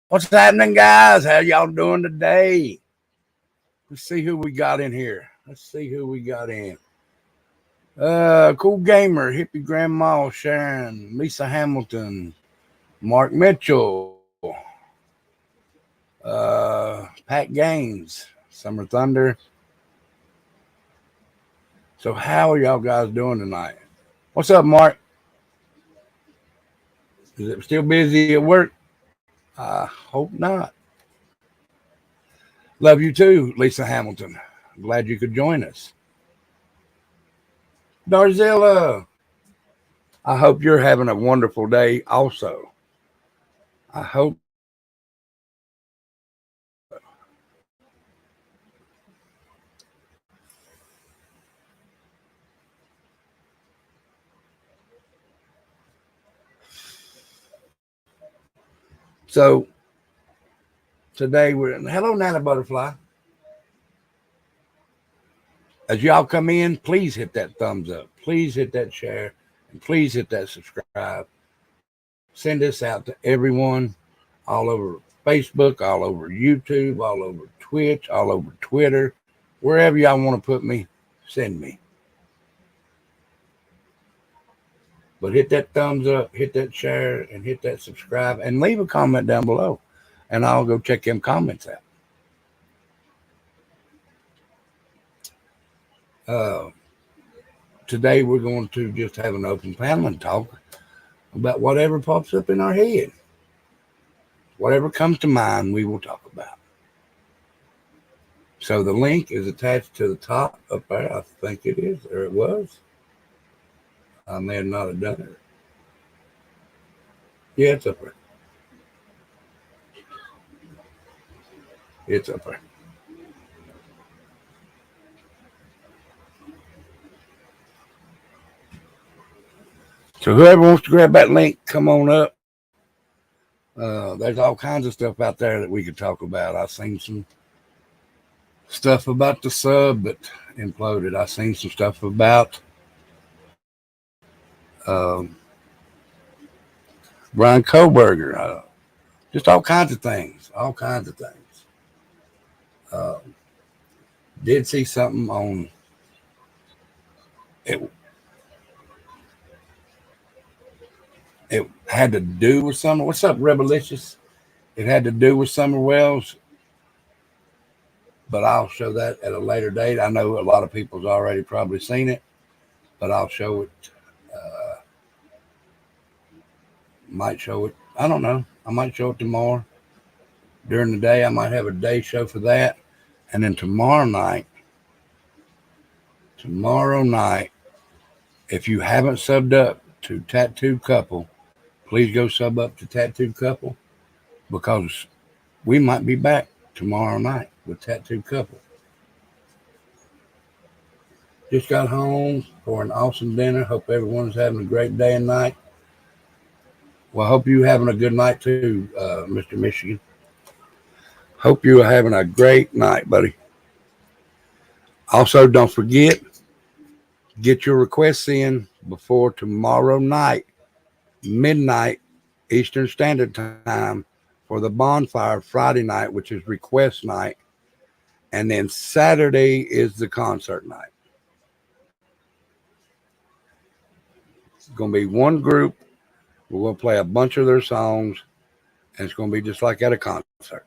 What's happening, guys? How y'all doing today? Let's see who we got in here. Let's see who we got in. Cool Gamer, Hippie Grandma, Sharon, Lisa Hamilton, Mark Mitchell, Pat Gaines, Summer Thunder. So how are y'all guys doing tonight? What's up, Mark? Is it still busy at work? I hope not. Love you too, Lisa Hamilton. Glad you could join us. Darzilla, I hope you're having a wonderful day also. I hope so. Today we're hello, Nana Butterfly. As y'all come in, please hit that thumbs up. Please hit that share. And please hit that subscribe. Send this out to everyone all over Facebook, all over YouTube, all over Twitch, all over Twitter. Wherever y'all want to put me, send me. But hit that thumbs up, hit that share, and hit that subscribe, and leave a comment down below. And I'll go check them comments out. Uh, Today we're going to just have an open panel and talk about whatever pops up in our head. Whatever comes to mind, we will talk about. So the link is attached to the top up there. I think it is, or it was. I may not have done it. Yeah, it's up there. It's up there. So whoever wants to grab that link, come on up. There's all kinds of stuff out there that we could talk about. I've seen some stuff about the sub that imploded. I've seen some stuff about um, Brian Koberger. Just all kinds of things. All kinds of things. Uh, did see something on it. It had to do with Summer. What's up, Rebelicious? It had to do with Summer Wells, but I'll show that at a later date. I know a lot of people's already probably seen it, but I'll show it. Might show it. I don't know. I might show it tomorrow during the day. I might have a day show for that, and then tomorrow night, if you haven't subbed up to Tattoo Couple, please go sub up to Tattoo Couple because we might be back tomorrow night with Tattoo Couple. Just got home for an awesome dinner. Hope everyone's having a great day and night. Well, I hope you're having a good night too, Mr. Michigan. Hope you are having a great night, buddy. Also, don't forget, get your requests in before tomorrow night, midnight Eastern Standard Time, for the bonfire Friday night, which is request night. And then Saturday is the concert night. It's going to be one group. We're going to play a bunch of their songs, and it's going to be just like at a concert.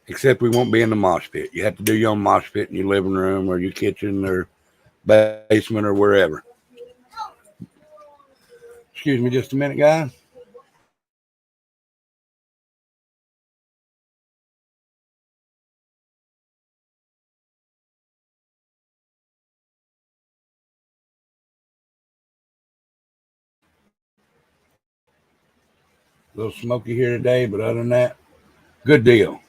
Except we won't be in the mosh pit. You have to do your own mosh pit in your living room or your kitchen or basement or wherever. Excuse me just a minute, guys. A little smoky here today, but other than that, good deal.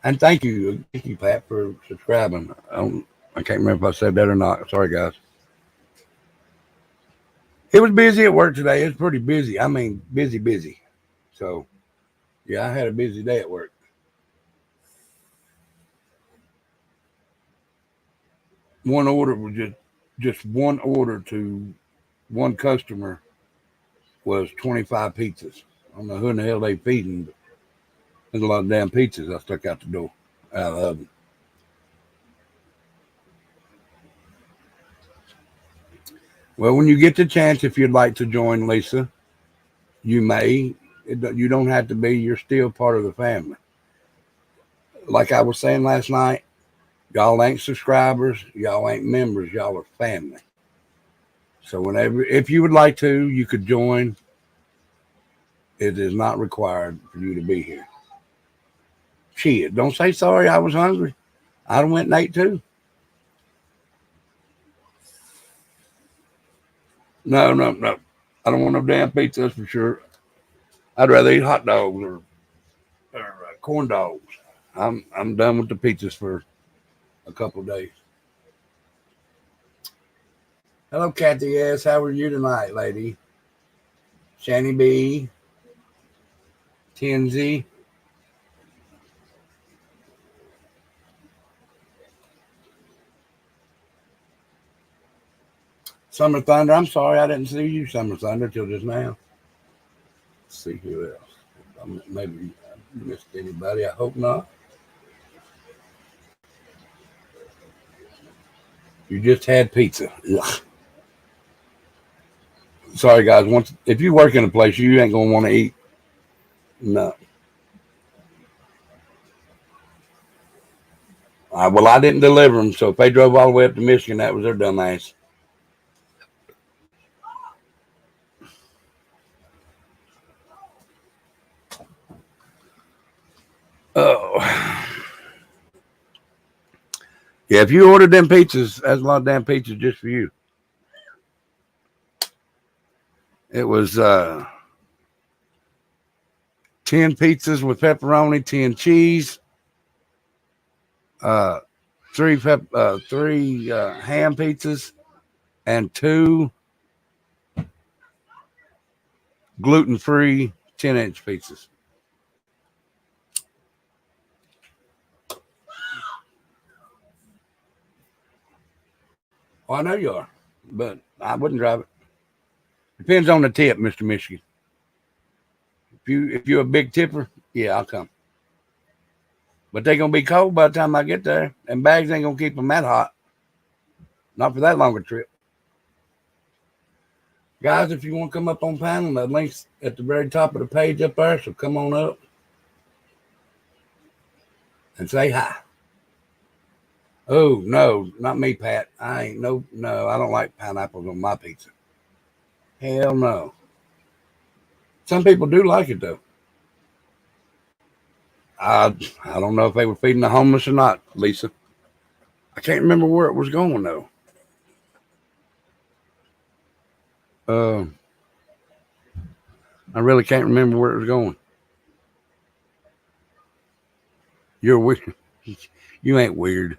And thank you, Pat, for subscribing. I can't remember if I said that or not. Sorry, guys. It was busy at work today. It was pretty busy. I mean, busy, busy. So, yeah, I had a busy day at work. One order was just just one order to one customer was 25 pizzas. I don't know who in the hell they feeding, but there's a lot of damn pizzas I stuck out the door, out of the oven. Well, when you get the chance, if you'd like to join Lisa, you may. You don't have to be. You're still part of the family. Like I was saying last night, y'all ain't subscribers. Y'all ain't members. Y'all are family. So whenever, if you would like to, you could join. It is not required for you to be here. Shit, don't say sorry. I was hungry. I went and ate too. No. I don't want no damn pizza, that's for sure. I'd rather eat hot dogs or corn dogs. I'm done with the pizzas for a couple of days. Hello, Kathy S. How are you tonight, lady? Shani B. Tinsy. Summer Thunder. I'm sorry I didn't see you, Summer Thunder, till just now. Let's see who else. Maybe I missed anybody. I hope not. You just had pizza. Ugh. Sorry, guys. Once if you work in a place, you ain't gonna want to eat. No. Well, I didn't deliver them, so if they drove all the way up to Michigan, that was their dumb ass. Oh. Yeah, if you ordered them pizzas, that's a lot of damn pizzas just for you. It was 10 pizzas with pepperoni, 10 cheese, three ham pizzas, and 2 gluten-free 10-inch pizzas. Oh, I know you are, but I wouldn't drive it. Depends on the tip, Mr. Michigan. If you're a big tipper, yeah, I'll come. But they're gonna be cold by the time I get there, and bags ain't gonna keep them that hot. Not for that longer trip. Guys, if you want to come up on panel, the link's at the very top of the page up there, so come on up and say hi. Oh, no, not me, Pat. I ain't no, I don't like pineapples on my pizza. Hell no. Some people do like it, though. I don't know if they were feeding the homeless or not, Lisa. I can't remember where it was going, though. I really can't remember where it was going. You're weird. You ain't weird.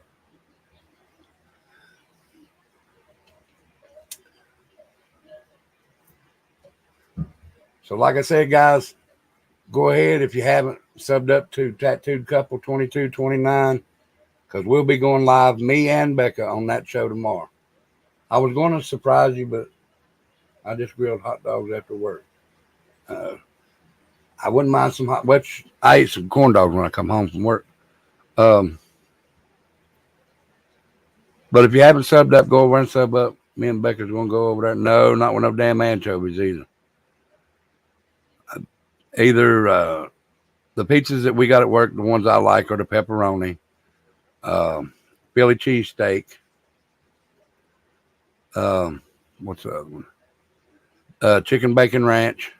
So, like I said, guys, go ahead if you haven't subbed up to Tattooed Couple 2229, because we'll be going live, me and Becca, on that show tomorrow. I was going to surprise you, but I just grilled hot dogs after work. I wouldn't mind some hot. Which I ate some corn dogs when I come home from work. But if you haven't subbed up, go over and sub up. Me and Becca's going to go over there. No, not with no damn anchovies either. Either the pizzas that we got at work, the ones I like, are the pepperoni, Philly cheesesteak. What's the other one? Chicken bacon ranch.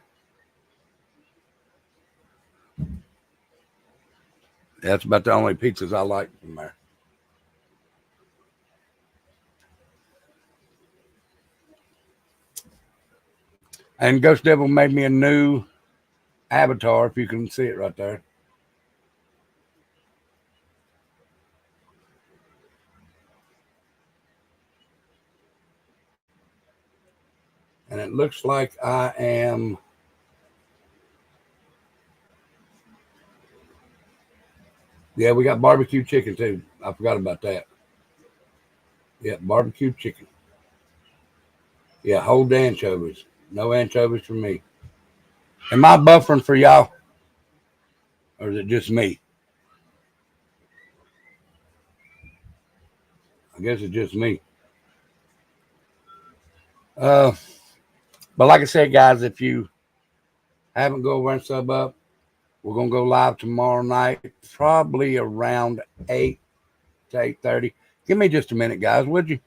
That's about the only pizzas I like from there. And Ghost Devil made me a new avatar, if you can see it right there. And it looks like I am. Yeah, we got barbecue chicken too. I forgot about that. Yeah, barbecue chicken. Yeah, hold the anchovies. No anchovies for me. Am I buffering for y'all? Or is it just me? I guess it's just me. Uh, but like I said, guys, if you haven't go over and sub up, we're gonna go live tomorrow night, probably around 8 to 8:30. Give me just a minute, guys, would you?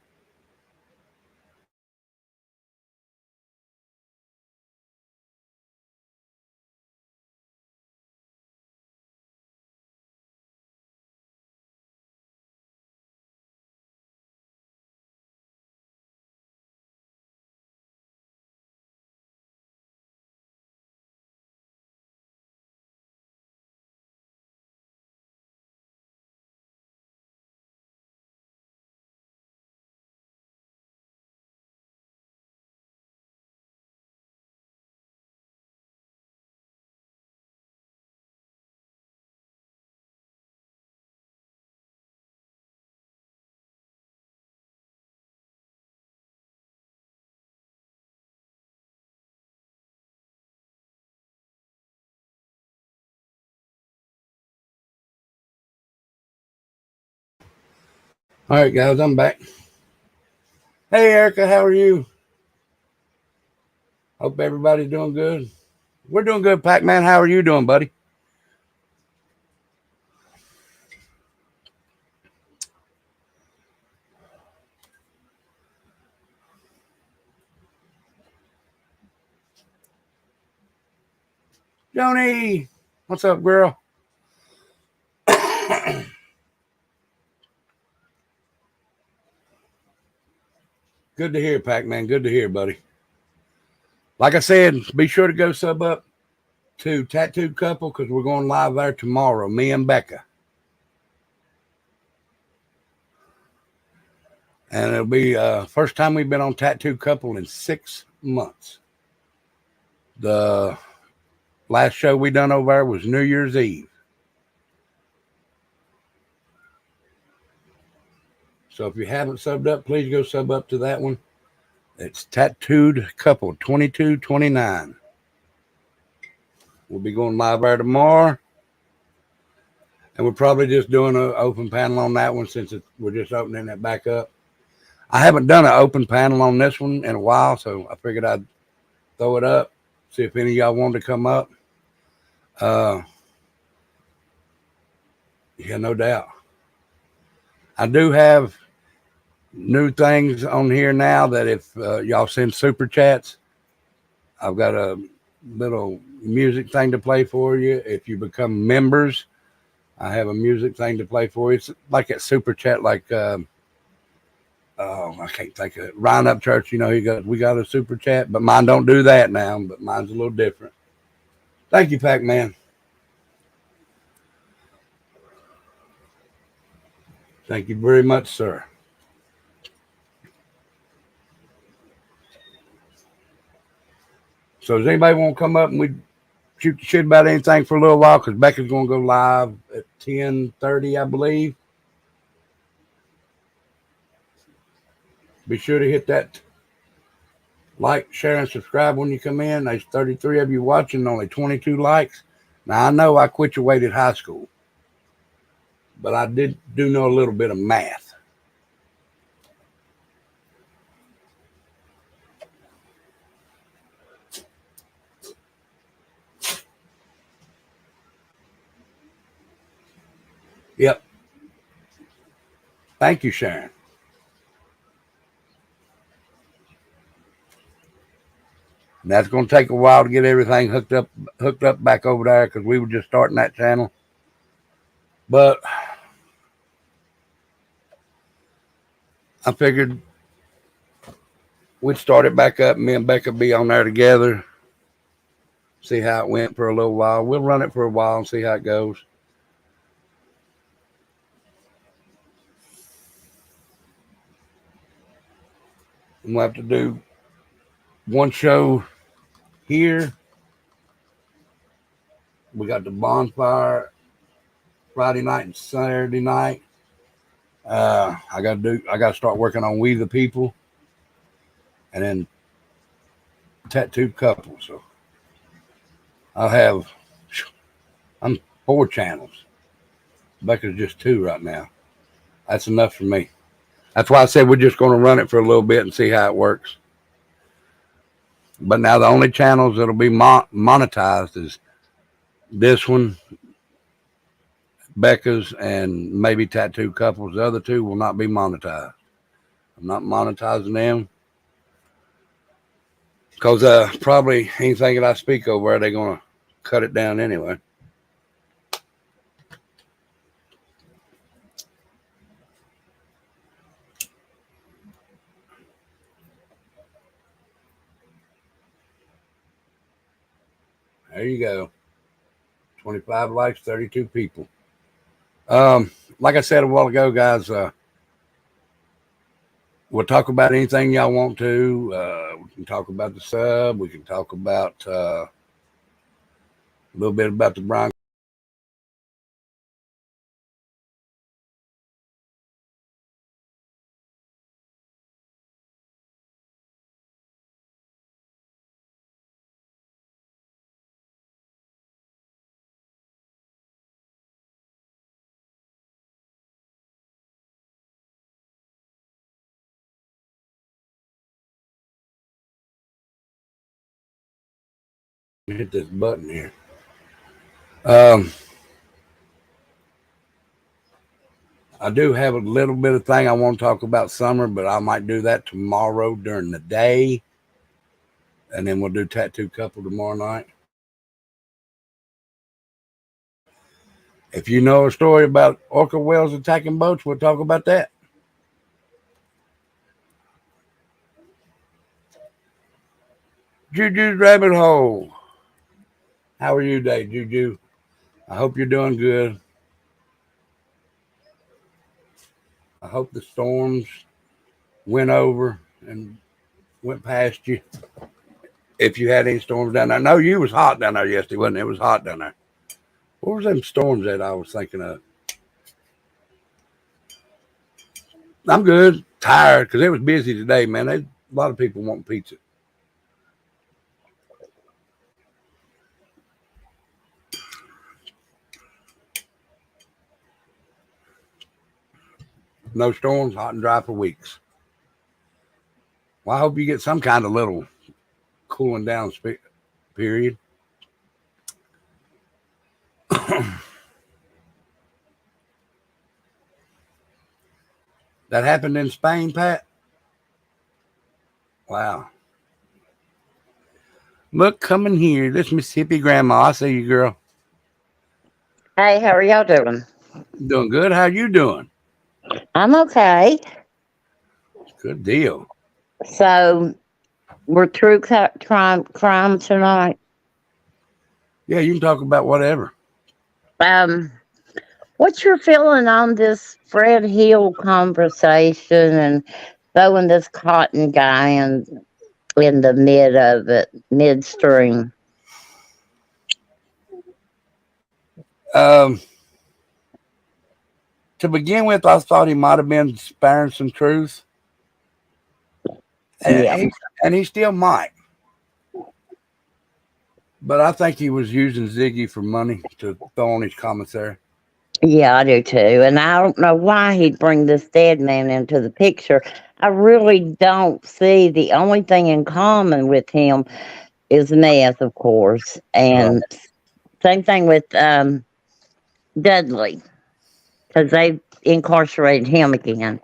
All right, guys, I'm back. Hey, Erica, how are you? Hope everybody's doing good. We're doing good, Pac-Man. How are you doing, buddy? Joni, what's up, girl? Good to hear, Pac-Man. Good to hear, buddy. Like I said, be sure to go sub up to Tattooed Couple because we're going live there tomorrow, me and Becca. And it'll be first time we've been on Tattooed Couple in 6 months. The last show we done over there was New Year's Eve. So if you haven't subbed up, please go sub up to that one. It's Tattooed Couple 2229. We'll be going live there tomorrow. And we're probably just doing an open panel on that one since we're just opening it back up. I haven't done an open panel on this one in a while, so I figured I'd throw it up, see if any of y'all wanted to come up. Yeah, no doubt. I do have new things on here now that if y'all send super chats, I've got a little music thing to play for you. If you become members, I have a music thing to play for you. It's like that super chat, like I can't think of it. Ryan Up Church, we got a super chat, but mine don't do that now. But mine's a little different. Thank you, Pac-Man. Thank you very much, sir. So does anybody want to come up and we shoot the shit about anything for a little while? Because Becca's going to go live at 10:30, I believe. Be sure to hit that like, share, and subscribe when you come in. There's 33 of you watching, only 22 likes. Now, I know I quit your weight at high school, but I do know a little bit of math. Yep. Thank you, Sharon. And that's going to take a while to get everything hooked up back over there because we were just starting that channel. But I figured we'd start it back up. Me and Becca be on there together. See how it went for a little while. We'll run it for a while and see how it goes. And we'll have to do one show here. We got the bonfire Friday night and Saturday night. I got to start working on We the People. And then tattooed couples. So I'm 4 channels. Becca's just 2 right now. That's enough for me. That's why I said we're just going to run it for a little bit and see how it works. But now the only channels that'll be monetized is this one, Becca's, and maybe Tattoo Couples. The other 2 will not be monetized. I'm not monetizing them because probably anything that I speak over, they're going to cut it down anyway. There you go. 25 likes, 32 people. Like I said a while ago, guys, we'll talk about anything y'all want to. We can talk about the sub. We can talk about a little bit about the Broncos. Hit this button here. I do have a little bit of thing I want to talk about summer, but I might do that tomorrow during the day. And then we'll do Tattoo Couple tomorrow night. If you know a story about orca whales attacking boats, we'll talk about that. Juju's Rabbit Hole. How are you today, Juju? I hope you're doing good. I hope the storms went over and went past you. If you had any storms down there. I know you was hot down there yesterday, wasn't it? It was hot down there. What was them storms that I was thinking of? I'm good. Tired because it was busy today, man. A lot of people want pizza. No storms, hot and dry for weeks. Well, I hope you get some kind of little cooling down period. That happened in Spain, Pat? Wow. Look, coming here. This Mississippi grandma. I see you, girl. Hey, how are y'all doing? Doing good. How you doing? I'm okay. Good deal. So, we're true crime tonight. Yeah, you can talk about whatever. Um, what's your feeling on this Fred Hill conversation and throwing this Cotton guy in the midstream? Um, to begin with, I thought he might have been sparing some truth, Yeah. and he still might. But I think he was using Ziggy for money to throw on his commissary. Yeah, I do too. And I don't know why he'd bring this dead man into the picture. I really don't see the only thing in common with him is meth, of course. Right. And same thing with Dudley, because they incarcerated him again.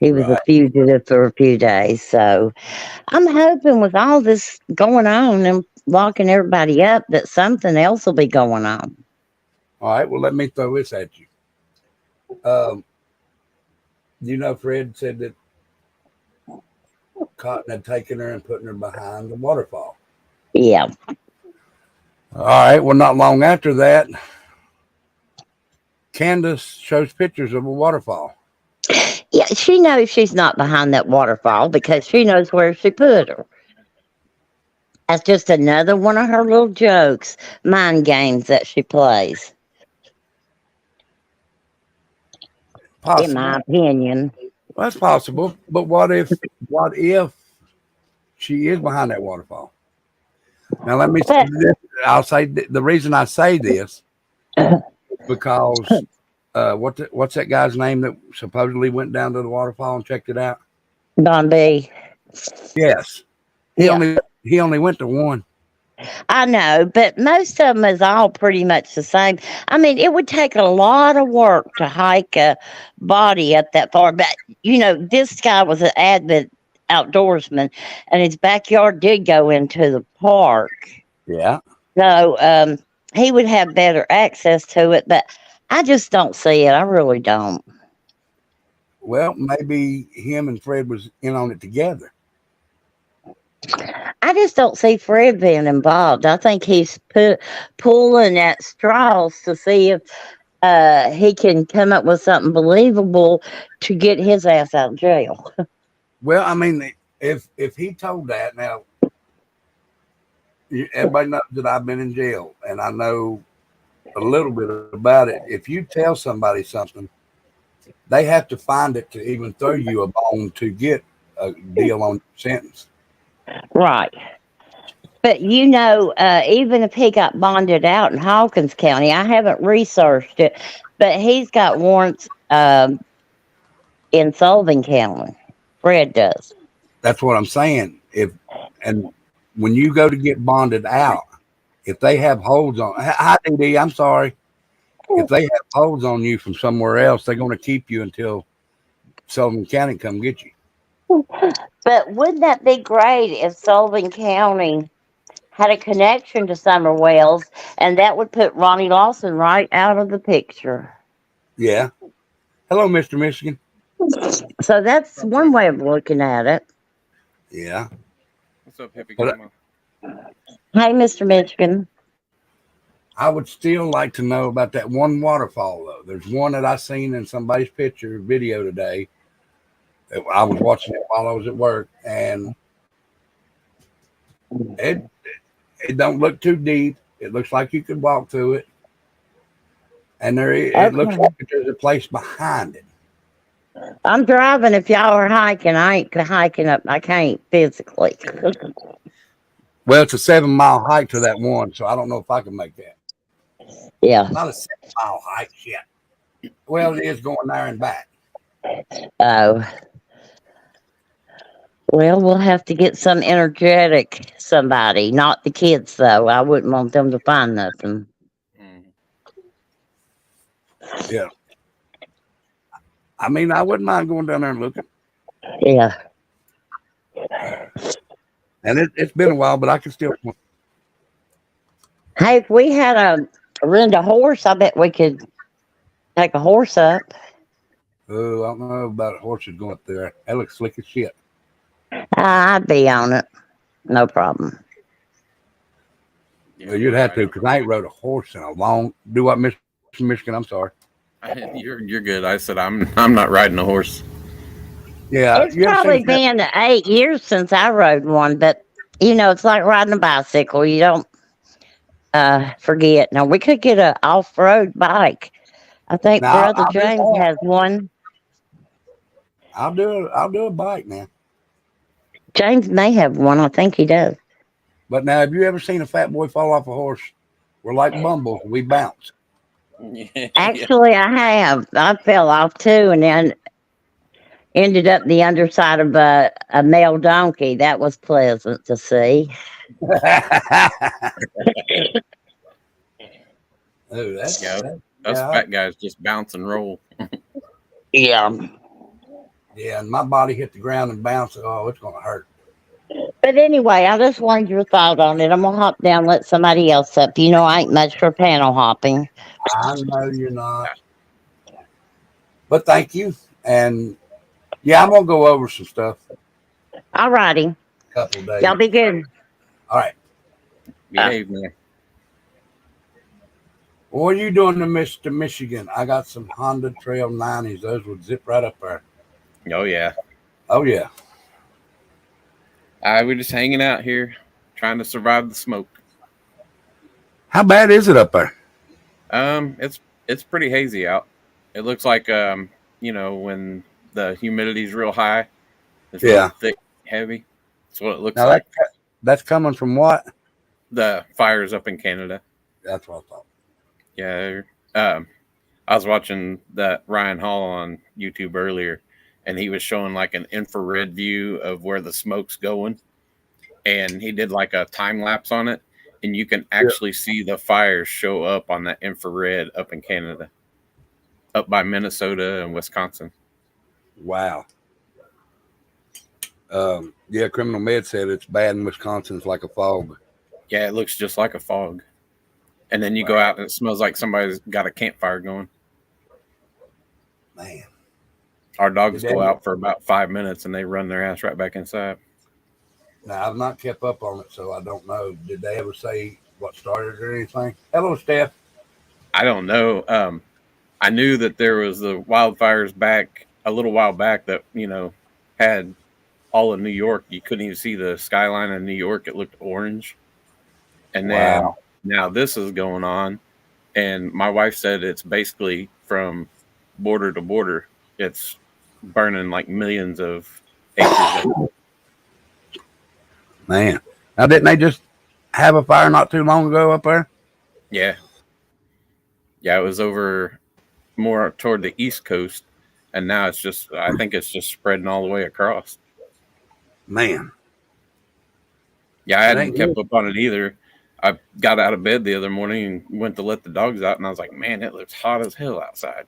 He was a Right. fugitive for a few days. So I'm hoping with all this going on and locking everybody up that something else will be going on. All right. Well, let me throw this at you. You know, Fred said that Cotton had taken her and putting her behind the waterfall. Yeah. All right. Well, not long after that, Candace shows pictures of a waterfall. Yeah, she knows she's not behind that waterfall because she knows where she put her. That's just another one of her little jokes, mind games that she plays, in Possible. my opinion. Well, that's possible. But what if She is behind that waterfall. Now let me say But this. I'll say the reason I say this because what's that guy's name that supposedly went down to the waterfall and checked it out? Don B. Yes, he Yeah, only went to one. I know, but most of them is all pretty much the same. I mean, it would take a lot of work to hike a body up that far. But this guy was an avid outdoorsman, and his backyard did go into the park, Yeah. so he would have better access to it. But I just don't see it. I really don't. Well, maybe him and Fred was in on it together. I just don't see Fred being involved. I think he's pulling at straws to see if he can come up with something believable to get his ass out of jail. Well, I mean, if he told that, now everybody knows that I've been in jail, and I know a little bit about it. If you tell somebody something, they have to find it to even throw you a bone to get a deal on your sentence. Right. But even if he got bonded out in Hawkins County, I haven't researched it, but he's got warrants in Sullivan County. Fred does. That's what I'm saying. And when you go to get bonded out, if they have holds on, hi DD, I'm sorry. If they have holds on you from somewhere else, they're going to keep you until Sullivan County come get you. But wouldn't that be great if Sullivan County had a connection to Summer Wells, and that would put Ronnie Lawson right out of the picture? Yeah. Hello, Mr. Michigan. So that's one way of looking at it. Yeah. What's up, Hippie But- Grandma? Hey, Mr. Michigan. I would still like to know about that one waterfall, though. There's one that I seen in somebody's video today. I was watching it while I was at work, and it don't look too deep. It looks like you could walk through it, and it looks like there's a place behind it. I'm driving if y'all are hiking. I ain't hiking up. I can't physically. Well, it's a 7-mile hike to that one, so I don't know if I can make that. Yeah. Not a 7-mile hike yet. Well, it is going there and back. Oh. Well, we'll have to get some energetic somebody, not the kids though. I wouldn't want them to find nothing. Yeah. I mean, I wouldn't mind going down there and looking. Yeah. And it's been a while, but I can still. Hey, if we had rent a horse, I bet we could take a horse up. Oh, I don't know about horses going up there. That looks slick as shit. I'd be on it. No problem. Well, you'd have to, because I ain't rode a horse in a long. Do what, Mr. Michigan? I'm sorry. You're good. I said I'm not riding a horse. Yeah, It's probably been 8 years since I rode one, but it's like riding a bicycle. You don't forget. Now we could get a off-road bike. I think Brother James has one. I'll do a bike now. James may have one. I think he does. But now, have you ever seen a fat boy fall off a horse? We're like bumbles. We bounce. Actually, I have. I fell off too, and then ended up the underside of a male donkey. That was pleasant to see. Oh, that's Us fat guys just bounce and roll. Yeah. Yeah, and my body hit the ground and bounced. Oh, it's going to hurt. But anyway, I just wanted your thought on it. I'm going to hop down and let somebody else up. I ain't much for panel hopping. I know you're not. But thank you. And yeah, I'm going to go over some stuff. All righty. A couple of days. Y'all be good. All right. Behave, man. What are you doing to Mr. Michigan? I got some Honda Trail 90s. Those would zip right up there. Oh yeah. Oh, yeah. We're just hanging out here, trying to survive the smoke. How bad is it up there? It's pretty hazy out. It looks like when the humidity's real high, it's real thick, heavy. That's what it looks Now like. that's coming from what? The fires up in Canada. That's what I thought. Yeah. I was watching that Ryan Hall on YouTube earlier, and he was showing like an infrared view of where the smoke's going. And he did like a time lapse on it, and you can actually see the fires show up on that infrared up in Canada, up by Minnesota and Wisconsin. Wow. Yeah, Criminal Med said it's bad in Wisconsin. It's like a fog. Yeah, it looks just like a fog. And then you go out and it smells like somebody's got a campfire going. Man. Our dogs go out for about 5 minutes and they run their ass right back inside. Now, I've not kept up on it, so I don't know. Did they ever say what started or anything? Hello, Steph. I don't know. I knew that there was the wildfires back a little while back that, had all of New York. You couldn't even see the skyline of New York. It looked orange. And then now this is going on. And my wife said it's basically from border to border. It's burning like millions of acres. Man. Now, didn't they just have a fire not too long ago up there? Yeah. Yeah, it was over more toward the East Coast. And now I think it's just spreading all the way across. Man. Yeah, I hadn't kept up on it either. I got out of bed the other morning and went to let the dogs out, and I was like, man, it looks hot as hell outside.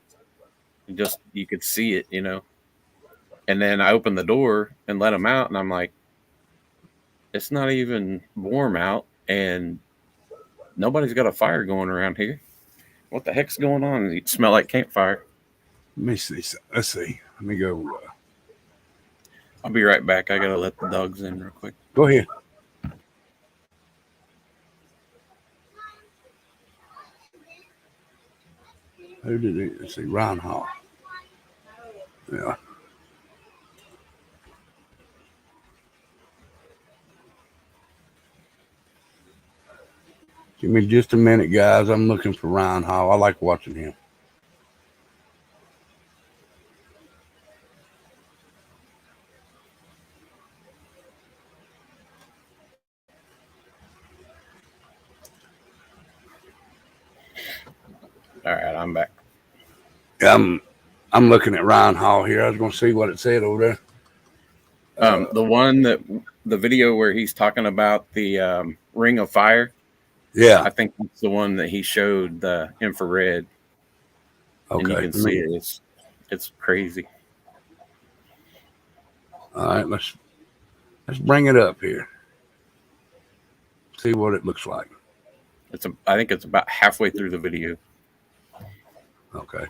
You could see it, And then I opened the door and let them out, and I'm like, it's not even warm out, and nobody's got a fire going around here. What the heck's going on? It smell like campfire. Let me see. Let's see. Let me go. I'll be right back. I got to let the dogs in real quick. Go ahead. Who did it? Let's see. Ryan Hall. Yeah. Give me just a minute, guys. I'm looking for Ryan Hall. I like watching him. All right, I'm back. I'm looking at Ryan Hall here. I was going to see what it said over there. The video where he's talking about the Ring of Fire. Yeah, I think that's the one that he showed the infrared. okay. And you can see it. It's crazy. All right, let's bring it up here. See what it looks like. I think it's about halfway through the video. Okay.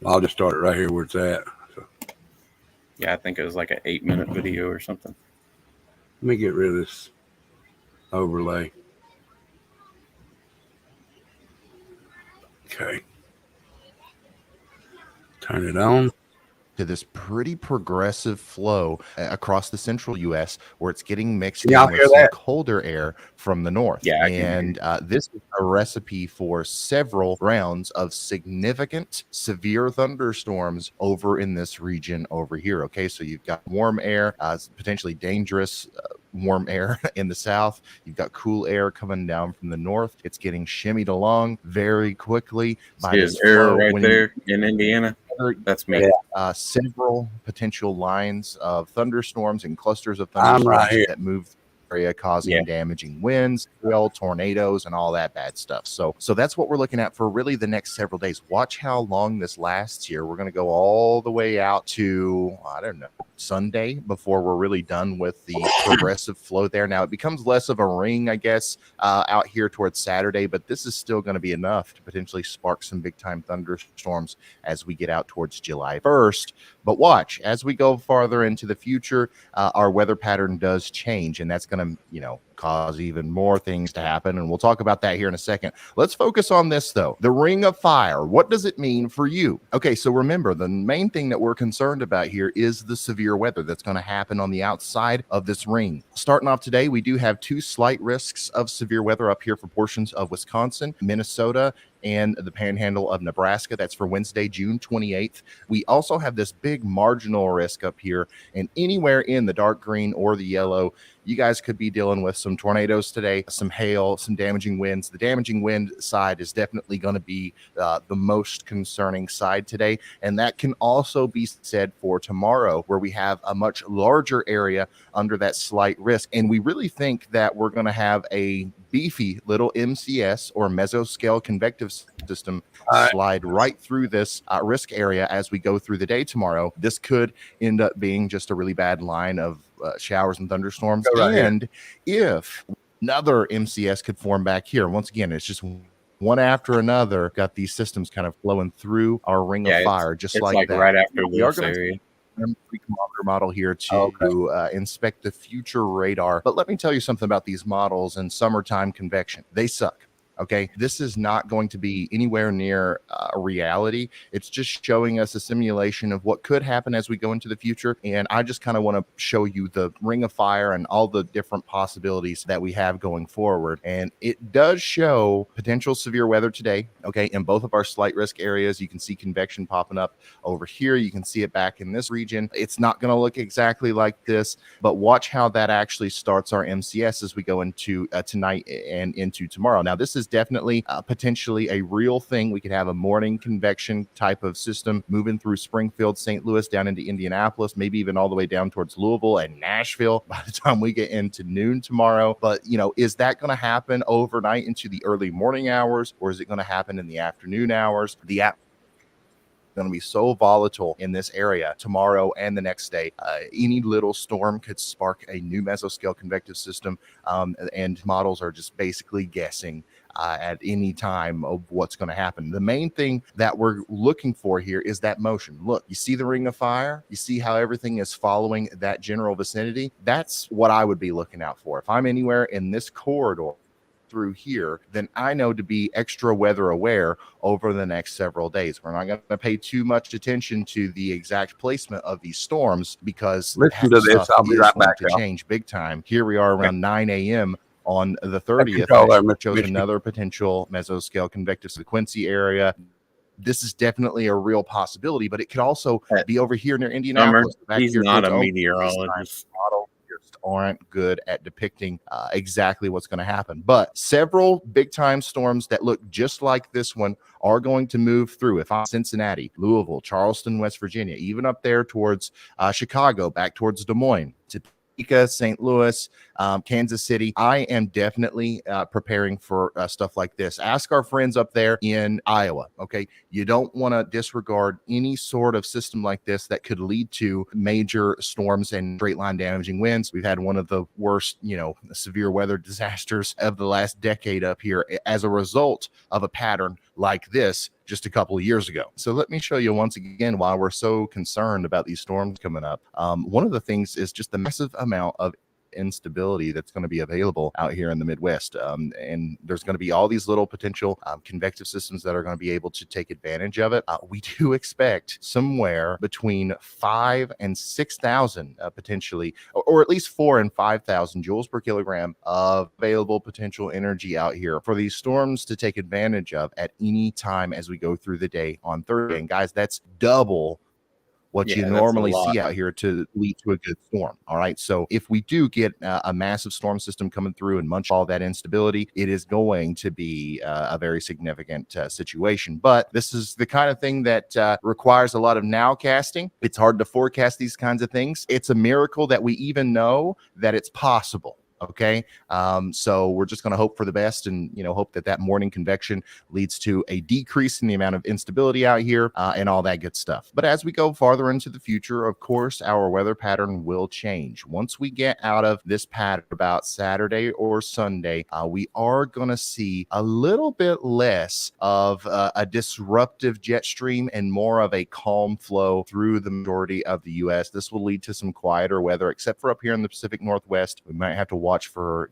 I'll just start it right here where it's at. So, Yeah, I think it was like an 8-minute video or something. let me get rid of this overlay. Okay. Turn it on. To this pretty progressive flow across the central U.S. where it's getting mixed Can y'all in hear with some that? colder air from the north. Yeah, I can hear and this is a recipe for several rounds of significant severe thunderstorms over in this region over here. Okay, so you've got warm air, potentially dangerous warm air in the south. You've got cool air coming down from the north. It's getting shimmied along very quickly by There's this error flow. right When there in Indiana. That's me. Yeah. Several potential lines of thunderstorms and clusters of I'm right thunderstorms here. that move the area, causing damaging winds, hail, tornadoes, and all that bad stuff. So that's what we're looking at for really the next several days. Watch how long this lasts here. We're going to go all the way out to, I don't know, Sunday before we're really done with the progressive flow there. Now it becomes less of a ring, I guess, out here towards Saturday, but this is still going to be enough to potentially spark some big time thunderstorms as we get out towards July 1st. But watch, as we go farther into the future, our weather pattern does change, and that's going to, cause even more things to happen. And we'll talk about that here in a second. Let's focus on this, though. The Ring of Fire. What does it mean for you? Okay, so remember, the main thing that we're concerned about here is the severe weather that's going to happen on the outside of this ring. Starting off today, we do have 2 slight risks of severe weather up here for portions of Wisconsin, Minnesota, and the panhandle of Nebraska. That's for Wednesday, June 28th. We also have this big marginal risk up here, and anywhere in the dark green or the yellow, you guys could be dealing with some tornadoes today, some hail, some damaging winds. The damaging wind side is definitely going to be the most concerning side today, and that can also be said for tomorrow, where we have a much larger area under that slight risk. And we really think that we're going to have a beefy little MCS or mesoscale convective system slide right through this risk area as we go through the day tomorrow. This could end up being just a really bad line of showers and thunderstorms. And if another MCS could form back here, once again, it's just one after another, got these systems kind of flowing through our ring of fire, just it's like that. Right after we are this going area. to 3-kilometer model here to inspect the future radar. But let me tell you something about these models and summertime convection. They suck. Okay, this is not going to be anywhere near a reality. It's just showing us a simulation of what could happen as we go into the future. And I just kind of want to show you the ring of fire and all the different possibilities that we have going forward. And it does show potential severe weather today. Okay, in both of our slight risk areas, you can see convection popping up over here. You can see it back in this region. It's not going to look exactly like this, but watch how that actually starts our MCS as we go into tonight and into tomorrow. Now, this is definitely potentially a real thing. We could have a morning convection type of system moving through Springfield, St. Louis, down into Indianapolis, maybe even all the way down towards Louisville and Nashville by the time we get into noon tomorrow. But, you know, is that going to happen overnight into the early morning hours, or is it going to happen in the afternoon hours? The going to be so volatile in this area tomorrow and the next day. Any little storm could spark a new mesoscale convective system, and models are just basically guessing at any time of what's going to happen. The main thing that we're looking for here is that motion. Look, you see the ring of fire? You see how everything is following that general vicinity? That's what I would be looking out for. If I'm anywhere in this corridor through here, then I know to be extra weather aware over the next several days. We're not going to pay too much attention to the exact placement of these storms because listen to this. I'll be right back to change big time. Here we are around 9 a.m. on the 30th. Shows another potential mesoscale convective frequency area. This is definitely a real possibility, but it could also be over here near Indianapolis. He's not a meteorologist. Aren't good at depicting exactly what's going to happen, but several big time storms that look just like this one are going to move through. If I'm Cincinnati, Louisville, Charleston, West Virginia, even up there towards Chicago, back towards Des Moines, Topeka, St. Louis, Kansas City, I am definitely preparing for stuff like this. Ask our friends up there in Iowa. Okay, you don't want to disregard any sort of system like this that could lead to major storms and straight line damaging winds. We've had one of the worst, severe weather disasters of the last decade up here as a result of a pattern like this just a couple of years ago. So let me show you once again why we're so concerned about these storms coming up. One of the things is just the massive amount of instability that's going to be available out here in the Midwest. And there's going to be all these little potential convective systems that are going to be able to take advantage of it. We do expect somewhere between 5,000 and 6,000 potentially, or at least 4,000 and 5,000 joules per kilogram of available potential energy out here for these storms to take advantage of at any time as we go through the day on Thursday. And guys, that's double what you normally see out here to lead to a good storm. All right. So if we do get a massive storm system coming through and munch all that instability, it is going to be a very significant situation. But this is the kind of thing that requires a lot of nowcasting. It's hard to forecast these kinds of things. It's a miracle that we even know that it's possible. Okay. So we're just going to hope for the best and, hope that morning convection leads to a decrease in the amount of instability out here and all that good stuff. But as we go farther into the future, of course, our weather pattern will change. Once we get out of this pattern about Saturday or Sunday, we are going to see a little bit less of a disruptive jet stream and more of a calm flow through the majority of the U.S. This will lead to some quieter weather, except for up here in the Pacific Northwest. We might have to watch for,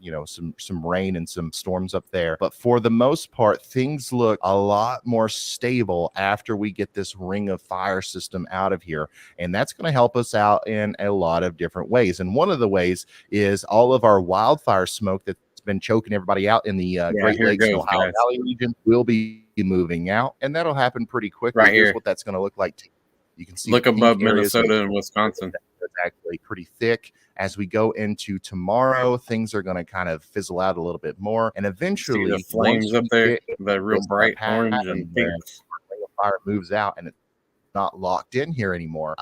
some rain and some storms up there. But for the most part, things look a lot more stable after we get this ring of fire system out of here. And that's going to help us out in a lot of different ways. And one of the ways is all of our wildfire smoke that's been choking everybody out in the Great Lakes and Ohio Valley region will be moving out. And that'll happen pretty quickly. Right Here's here. what that's going to look like. You can see Look the pink above areas Minnesota and Wisconsin. It's actually pretty thick. As we go into tomorrow, things are going to kind of fizzle out a little bit more. And eventually, See the flames up there, the real bright orange and pink. Ring of fire moves out and it's not locked in here anymore.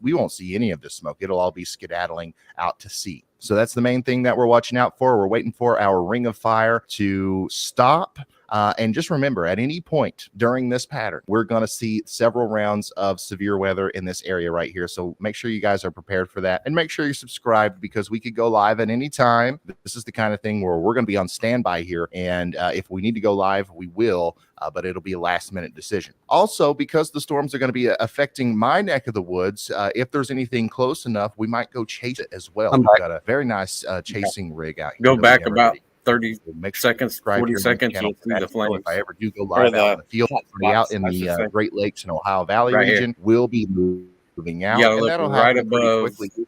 We won't see any of this smoke. It'll all be skedaddling out to sea. So that's the main thing that we're watching out for. We're waiting for our ring of fire to stop. And just remember, at any point during this pattern, we're going to see several rounds of severe weather in this area right here. So make sure you guys are prepared for that, and make sure you're subscribed, because we could go live at any time. This is the kind of thing where we're going to be on standby here. And if we need to go live, we will. But it'll be a last minute decision. Also, because the storms are going to be affecting my neck of the woods, if there's anything close enough, we might go chase it as well. We've got a very nice chasing rig out here. Go back about 30 seconds, 40 your seconds, channel you'll see the flames. If I ever do go live out in the field, out in the Great Lakes and Ohio Valley region, will be moving out. You gotta and look that'll right happen pretty above quickly.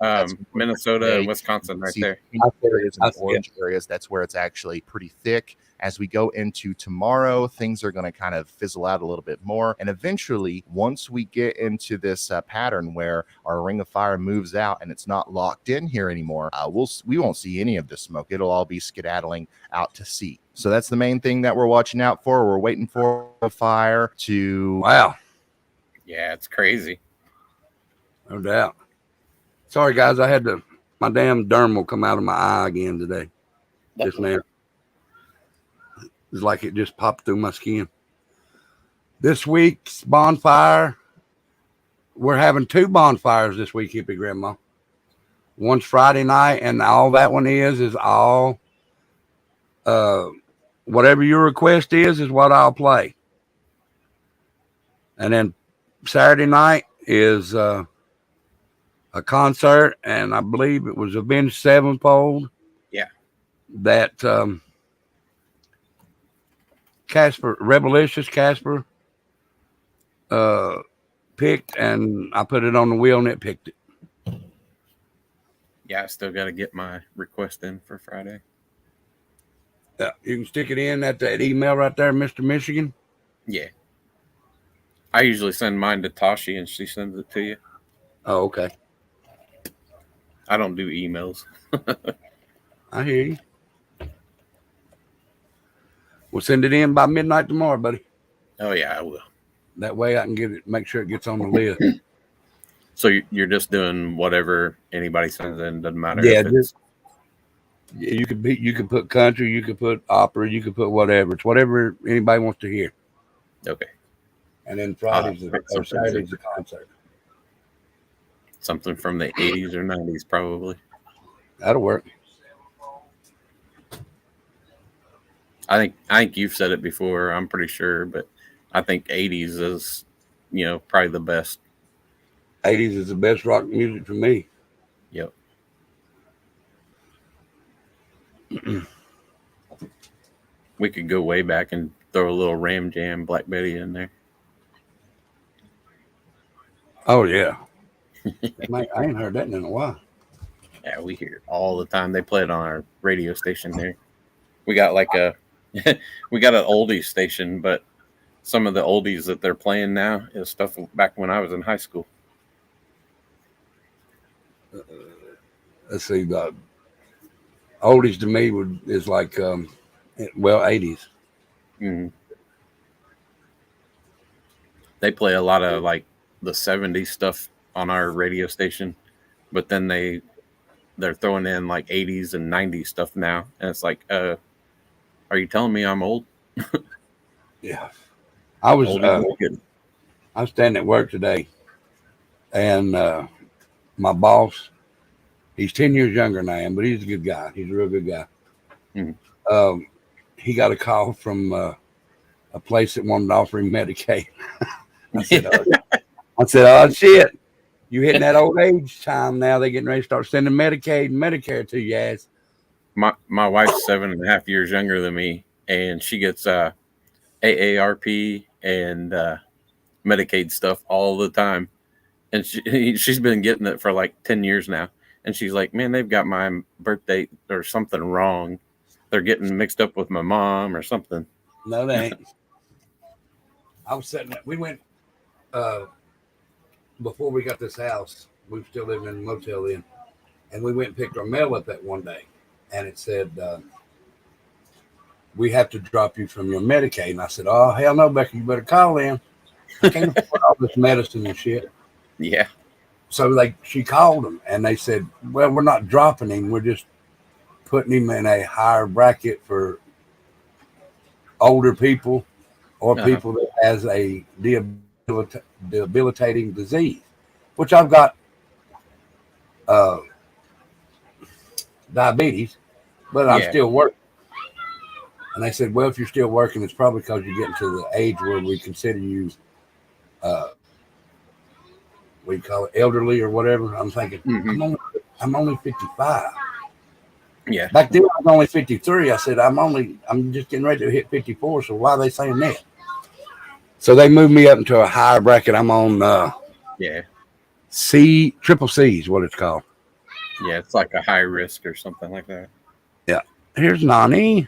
Minnesota and Wisconsin right there. Pink areas and orange areas, that's where it's actually pretty thick. As we go into tomorrow, things are going to kind of fizzle out a little bit more. And eventually, once we get into this pattern where our ring of fire moves out and it's not locked in here anymore, we won't see any of this smoke. It'll all be skedaddling out to sea. So that's the main thing that we're watching out for. We're waiting for the fire to... Wow. Yeah, it's crazy. No doubt. Sorry, guys. My damn dermal come out of my eye again today. Just now. It's like it just popped through my skin. This week's bonfire, we're having 2 bonfires this week, Hippie Grandma. One's Friday night, and all that one is all, whatever your request is what I'll play. And then Saturday night is a concert, and I believe it was Avenged Sevenfold. Yeah. That Rebelicious Casper picked, and I put it on the wheel and it picked it. Yeah, I still got to get my request in for Friday. Yeah, you can stick it in at that email right there, Mr. Michigan. Yeah. I usually send mine to Tashi and she sends it to you. Oh, okay. I don't do emails. I hear you. We'll send it in by midnight tomorrow, buddy. Oh, yeah, I will. That way I can get it, make sure it gets on the list. So you're just doing whatever anybody sends in, doesn't matter. Yeah, if it's... you could put country, you could put opera, you could put whatever. It's whatever anybody wants to hear. Okay. And then Fridays or Saturdays the concert. Something from the 80s or 90s, probably. That'll work. I think you've said it before, I'm pretty sure, but I think 80s is, probably the best. 80s is the best rock music for me. Yep. We could go way back and throw a little Ram Jam Black Betty in there. Oh, yeah. I ain't heard that in a while. Yeah, we hear it all the time. They play it on our radio station there. We got we got an oldies station, but some of the oldies that they're playing now is stuff back when I was in high school. Let's see, the oldies to me is like 80s. Mm-hmm. They play a lot of like the 70s stuff on our radio station, but then they're throwing in like 80s and 90s stuff now, and it's like, are you telling me I'm old? Yeah, I was standing at work today, and my boss, he's 10 years younger than I am, but he's a good guy. He's a real good guy. Mm-hmm. He got a call from a place that wanted to offer him Medicaid. I said, oh, shit. You hitting that old age time now. They're getting ready to start sending Medicaid and Medicare to you ass. my wife's 7.5 years younger than me, and she gets AARP and Medicaid stuff all the time, and she's been getting it for like 10 years now. And she's like, man, they've got my birth date or something wrong. They're getting mixed up with my mom or something. No, they ain't. I was sitting. We went before we got this house. We were still living in a motel then, and we went and picked our mail up that one day, and it said we have to drop you from your Medicaid. And I said, oh hell no, Becky, you better call in. I can't afford all this medicine and shit. Yeah. So she called them, and they said, well, we're not dropping him. We're just putting him in a higher bracket for older people or people that has a debilitating disease, which I've got diabetes, but I'm still working. And they said, well, if you're still working, it's probably because you're getting to the age where we consider you what do you call it, elderly or whatever. I'm thinking, I'm only 55. Yeah. Back then I was only 53. I said, I'm just getting ready to hit 54. So why are they saying that? So they moved me up into a higher bracket. I'm on triple C is what it's called. Yeah, it's like a high risk or something like that. Yeah. Here's Nani.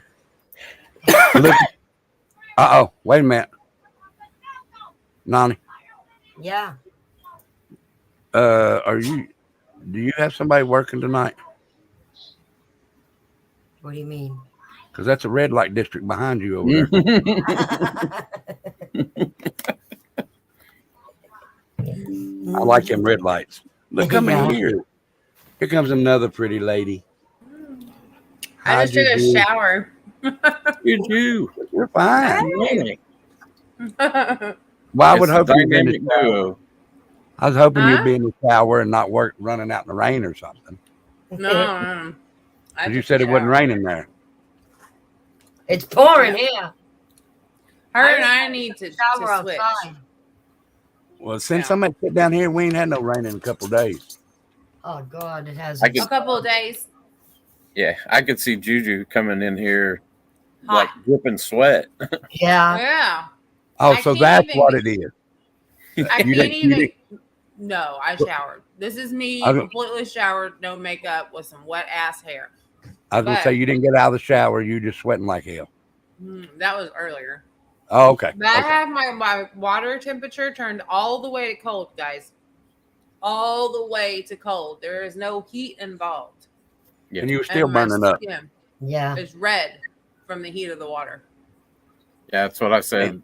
Wait a minute. Nani. Yeah. Do you have somebody working tonight? What do you mean? Because that's a red light district behind you over there. I like them red lights. Look, come in here. Here comes another pretty lady. I just took a shower. You do. You're fine. Well, I would hope you'd be in the shower. I was hoping you'd be in the shower and not running out in the rain or something. No. You said it wasn't raining there. It's pouring here. Her and I need to Shower switch. outside. Well, since somebody sit down here, we ain't had no rain in a couple of days. Oh God, it has. I could- A couple of days. Yeah, I could see Juju coming in here Hot. like dripping sweat. Yeah. Yeah. Oh, I so can't that's even- what it is. I You can't didn't- even. No, I showered. This is me I don't- completely showered, no makeup, with some wet ass hair. I was going to say, you didn't get out of the shower. You just sweating like hell. That was earlier. Oh, okay. But I have my water temperature turned all the way to cold, guys. All the way to cold. There is no heat involved. Yeah. And you were still And my burning up. skin Yeah. is red from the heat of the water. Yeah, that's what I said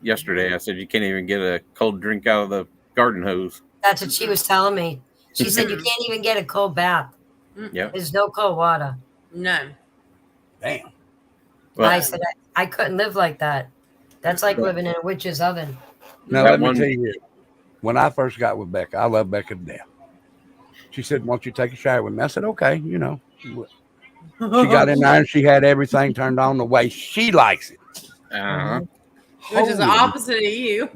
yesterday. I said you can't even get a cold drink out of the garden hose. That's what she was telling me. She said you can't even get a cold bath. Yep. There's no cold water. None. Damn. Well, I said I couldn't live like that. That's like living in a witch's oven. Now, That let me one- tell you this. When I first got with Becca, I love Becca to death. She said, won't you take a shower with me? I said, okay, you know. She got in there and she had everything turned on the way she likes it. Which is the Holy opposite of you.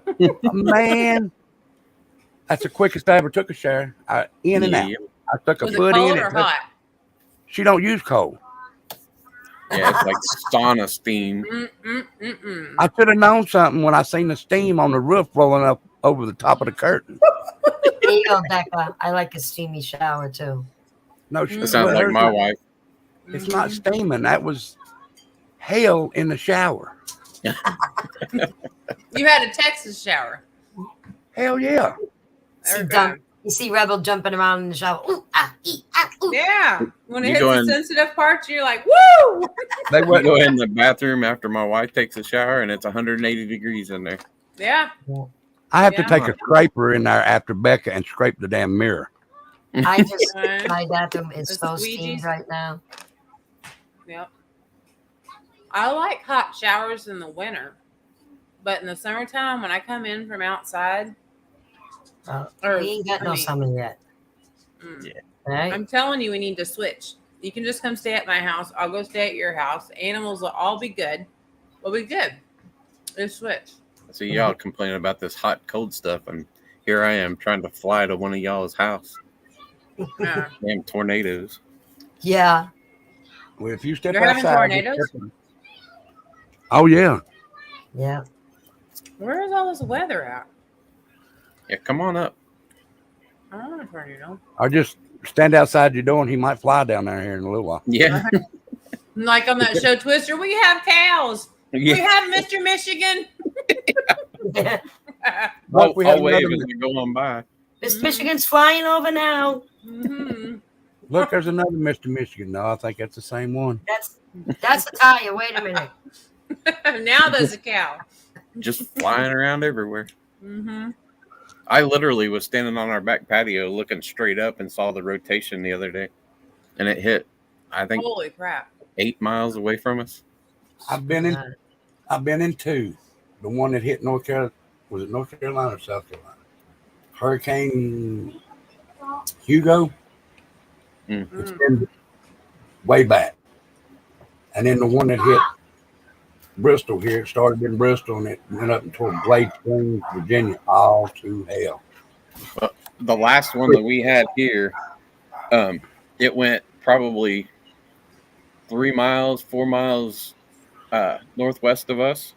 man. That's the quickest I ever took a shower. In and out. Yeah. I stuck a Was it foot cold in or it. hot? She don't use cold. Yeah, it's like sauna steam. I should have known something when I seen the steam on the roof rolling up over the top of the curtain. There you go, Becca. I like a steamy shower too. No, It sounds like my wife. It's not steaming. That was hell in the shower. You had a Texas shower. Hell yeah. You see Rebel jumping around in the shower. Ooh, ah, ee, ah, ooh. Yeah. When it You hits go the in- sensitive parts, you're like, woo! They I wouldn't go in the bathroom after my wife takes a shower, and it's 180 degrees in there. Yeah. I have to Yeah. take a scraper in there after Becca and scrape the damn mirror. I just Right. my bathroom is It's so the steamed squeegees. right now. Yep. I like hot showers in the winter, but in the summertime, when I come in from outside, or, We ain't got I no mean, summer yet. mm, Right? I'm telling you, we need to switch. You can just come stay at my house. I'll go stay at your house. Animals will all be good. We'll be good. Just switch. So y'all complaining about this hot, cold stuff, and here I am trying to fly to one of y'all's house. Yeah. Damn tornadoes. Yeah. Well, if you step You're having outside, tornadoes? oh yeah, Yeah. Where is all this weather at? Yeah, come on up. I don't want a tornado. or just stand outside your door and he might fly down there here in a little while. Yeah. Like on that show Twister, we have cows. We Yeah. have Mr. Michigan. What if we had I'll wave another- as we go on by. Miss Michigan's flying over now. Mhm. Look, there's another Mr. Michigan. No, I think that's the same one. That's a tire. Wait a minute. Now there's a cow. Just flying around everywhere. Mm-hmm. I literally was standing on our back patio looking straight up and saw the rotation the other day. And it hit, I think, Holy crap. 8 miles away from us. I've been in two. The one that hit North Carolina, was it North Carolina or South Carolina? Hurricane Hugo. It's been way back. And then the one that hit Bristol here, it started in Bristol and it went up toward Glade Springs, Virginia, all to hell. The last one that we had here, it went probably 3 miles, 4 miles northwest of us.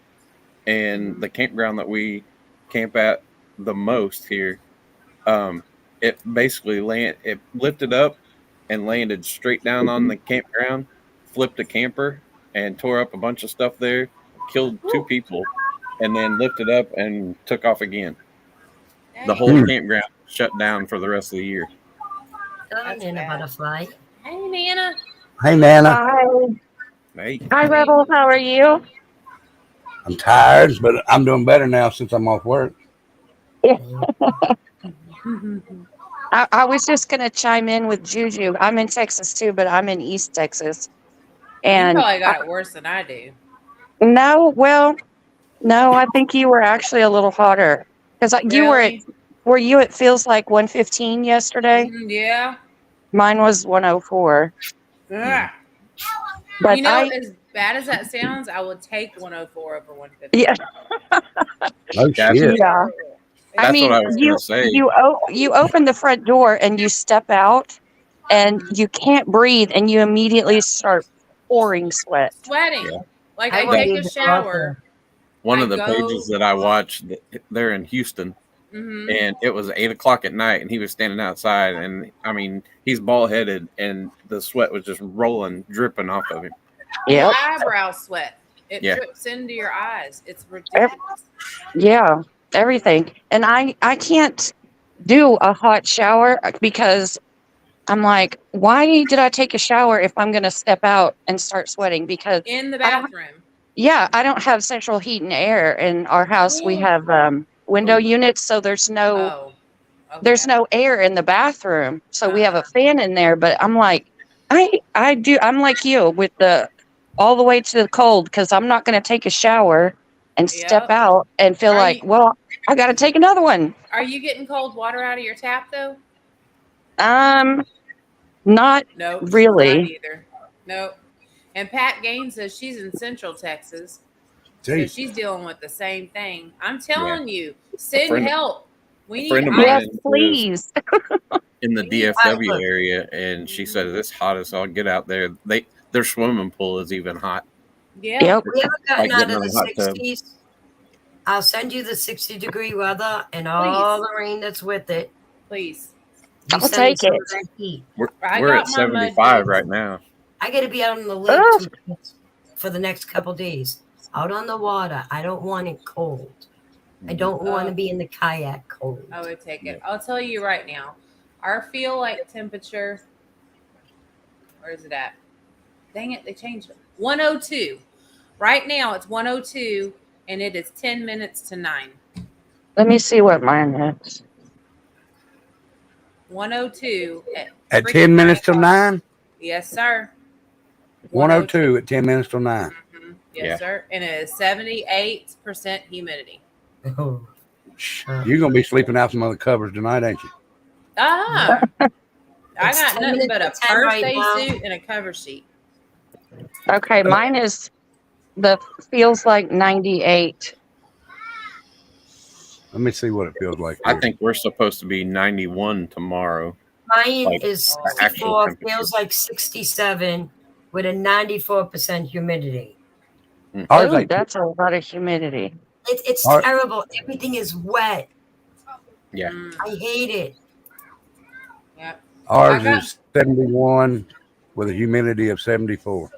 And the campground that we camp at the most here, it basically it lifted up and landed straight down on the campground, flipped a camper and tore up a bunch of stuff there, killed 2 people, and then lifted up and took off again. The whole campground shut down for the rest of the year. Hello, Nana Butterfly. Hey, Nana. Hey, Nana, Hey, Hi, Rebel. How are you? I'm tired, but I'm doing better now since I'm off work. I was just going to chime in with Juju. I'm in Texas too, but I'm in East Texas. You And probably got it worse than I do. no, I think you were actually a little hotter because you Really? were you at feels like 115 yesterday? Mhm, yeah. Mine was 104. Yeah. But You know, as bad as that sounds, I would take 104 over 150. yeah, Oh, That's- shit. yeah. I That's mean, what I was you gonna say. you open the front door and you step out and you can't breathe and you immediately start pouring sweat. Sweating. Yeah. Like I I would take need a to shower. One I of the go- pages that I watched, they're in Houston, hmm and it was 8 o'clock at night, and he was standing outside, and I mean, he's bald headed, and the sweat was just rolling, dripping off of him. Yep. Eyebrow sweat. It Yeah. drips into your eyes. It's ridiculous. Yeah, everything. And I can't do a hot shower because I'm like, why did I take a shower if I'm going to step out and start sweating? Because In the I don't- bathroom. yeah, I don't have central heat and air in our house. We Ooh. have window units, so there's no Oh. Okay. there's no air in the bathroom. So we have a fan in there, but I'm like, I'm like you with the all the way to the cold because I'm not going to take a shower and step Yep. out and feel Are like, you- well, I got to take another one. Are you getting cold water out of your tap though? Not No. she's Really? Not either. Nope. And Pat Gaines says she's in Central Texas. So Jeez. she's dealing with the same thing. I'm telling you, send friend of- help. We friend need of mine yes, is- please. in the We need DFW fiber. area, and she said it's hot as I'll get out there. Their swimming pool is even hot. Yeah. Yep. We haven't gotten Like out getting of in the a hot tub. 60s. I'll send you the 60-degree weather and all the rain that's with it. Please. You I'll send me take some it. of that heat. We're I we're got at my mud 75 boots. right now. I got to be out on the lake Ugh. for the next couple days. Out on the water. I don't want it cold. I don't want to Oh. be in the kayak cold. I would take it. I'll tell you right now. Our feel like temperature. Where is it at? Dang it, they changed it. 102. Right now it's 102 and it is 10 minutes to 9. Let me see what mine is. 102 At freaking 10 minutes till 9 o'clock. 9? Yes, sir. 102 at 10 minutes till 9. Mhm. Yes, Yeah. sir. And it is 78% humidity. Oh, You're going to be sleeping out some other covers tonight, ain't you? Ah. I It's got 10 nothing but a minutes to 10 right first now. aid suit and a cover sheet. Okay, mine is the feels like 98. Let me see what it feels like. I here. think we're supposed to be 91 tomorrow. mine Like, is actual 64, temperature. feels like 67, with a 94% humidity. Ours Ooh, ain't, that's a lot of humidity. It's Our- terrible. Everything is wet. Yeah. Mm, I hate it. yep. ours I got- is 71 with a humidity of 74.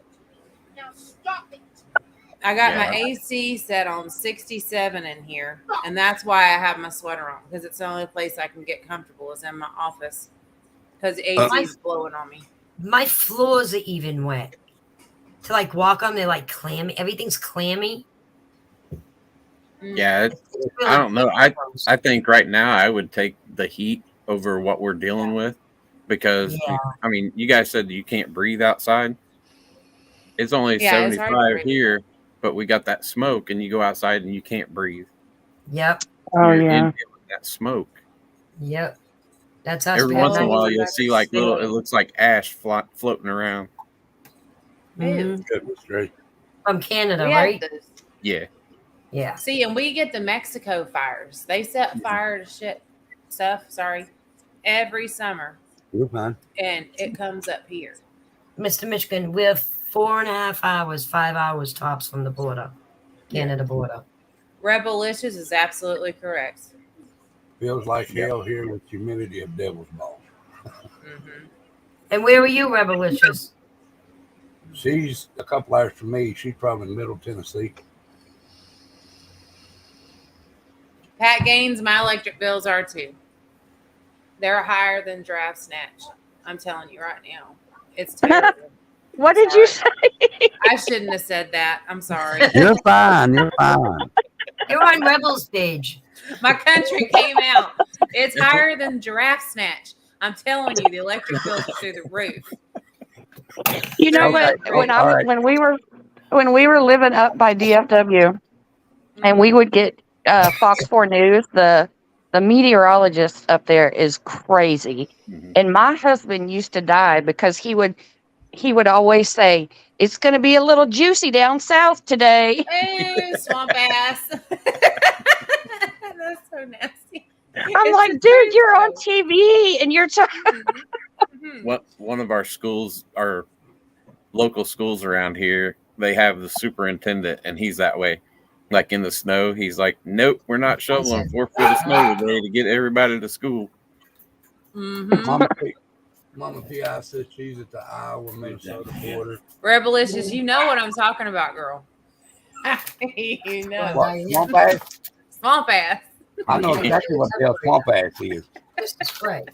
I got Yeah. my AC set on 67 in here, and that's why I have my sweater on because it's the only place I can get comfortable is in my office because the AC is blowing on me. My floors are even wet. To like walk on, they're like clammy. Everything's clammy. Mm. Yeah, It's really I don't know. gross. I think right now I would take the heat over what we're dealing with because Yeah. I mean, you guys said you can't breathe outside. It's only Yeah, it's hard to 75 breathe. here, but we got that smoke, and you go outside and you can't breathe. Yep. Oh You're yeah. in with that smoke. Yep. That's us. Every We have once in a while, 90 you'll see like little. It looks like ash floating around. Mhm. Goodness gracious. From Canada, We have right? those. Yeah, Yeah. See, and we get the Mexico fires. They set fire to shit stuff. Sorry, every summer, You're fine. and it comes up here. Mr. Michigan, we're 4.5 hours, 5 hours tops from the border, Canada border. Rebelicious is absolutely correct. Feels like hell here with humidity of devil's balls. Hmm. And where are you, Rebelicious? She's a couple hours from me. She's probably in Middle Tennessee. Pat Gaines, my electric bills are too. They're higher than Draft Snatch. I'm telling you right now, it's terrible. What did you say? I shouldn't have said that. I'm sorry. You're fine. You're fine. You're on Rebel's page. My country came out. It's higher than Giraffe Snatch. I'm telling you, the electric bills are through the roof. You know Okay, what? When all right. when we were living up by DFW, and we would get Fox 4 News, the meteorologist up there is crazy. Mhm. And my husband used to die because he would always say, "It's going to be a little juicy down south today." Hey, swamp ass. That's so nasty. I'm It's like, the dude, truth, you're on though. TV and you're talking. Mhm. one of our schools, our local schools around here, they have the superintendent, and he's that way. Like in the snow, he's like, "Nope, we're not shoveling 4 feet of snow today to get everybody to school." Mhm. Mama P.I. says she's at the Iowa Minnesota border. Rebelicious, you know what I'm talking about, girl. You know. What, swamp ass? Swamp ass. I know exactly what the hell swamp ass is. This is great.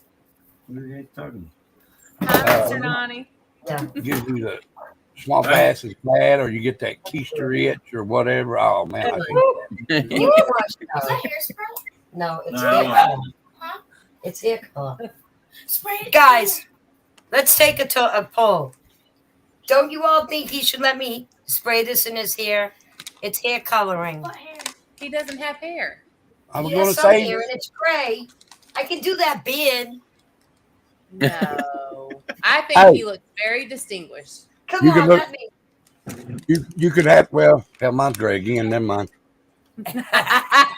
Hi, Mr. Donnie. Yeah. Gives you the swamp ass is bad, or you get that keister itch or whatever. Oh man, I think You can watch No, it's hair color. It's hair color. Guys, let's take a poll. Don't you all think he should let me spray this in his hair? It's hair coloring. He doesn't have hair. I was He going has to some say hair and it's gray. I can do that beard. No. I think Hey. he looks very distinguished. Come You can on, look- let me. you could have hell, mine's gray again. Never mind.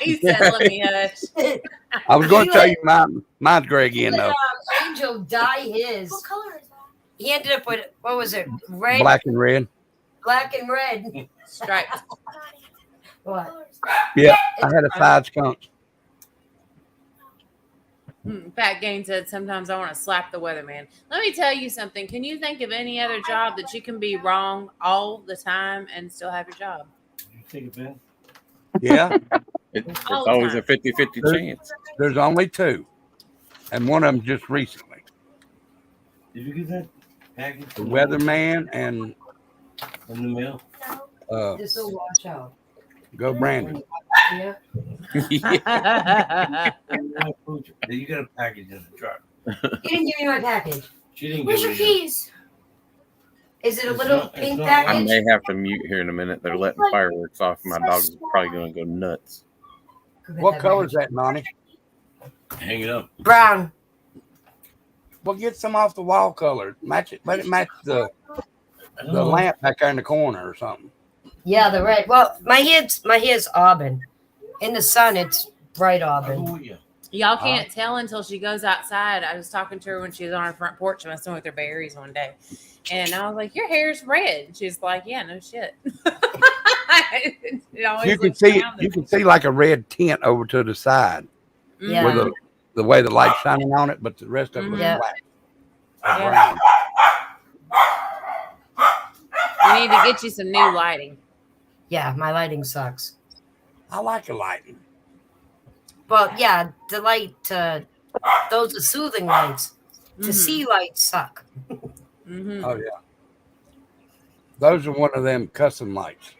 He said, let me hush. I was going to You tell let- you mine's gray again though. Angel dye his. What color is that? He ended up with, what was it? Red, Black and red. black and red. Striped. What? Yeah, I had a side skunk. Pat Gaines said, sometimes I want to slap the weatherman. Let me tell you something. Can you think of any other job that you can be wrong all the time and still have your job? Yeah, It's All the always time. a 50-50 There's- chance. there's only two, and one of them just recently. Did you get that package? The weatherman and in the mail? This will wash out. go Brandon. Yeah. Yeah. You got a package in the truck. You didn't give me my package. She didn't Where's give your me keys? Is it a It's little not- it's pink not I package? may have to mute here in a minute. They're letting fireworks off. My dog's probably going to go nuts. Go get What that color is package. that, Nani? Hang it up. Brown. Well, get some off the wall color. Match it. Let it match the Oh. lamp back there in the corner or something. Yeah, the red. Well, my hair's auburn. In the sun, it's bright I'll go auburn. with you. Y'all can't tell until she goes outside. I was talking to her when she was on her front porch messing with her berries one day. And I was like, your hair's red. She's like, yeah, no shit. It always You can looks see round. you can see like a red tint over to the side Yeah. with the way the light's shining on it, but the rest of it looks Yeah. black. Yeah. Brown. We need to get you some new lighting. Yeah, my lighting sucks. I like the lighting. Well, yeah, the light, those are soothing lights. To see lights suck. Mm-hmm. Oh yeah. Those are one of them custom lights.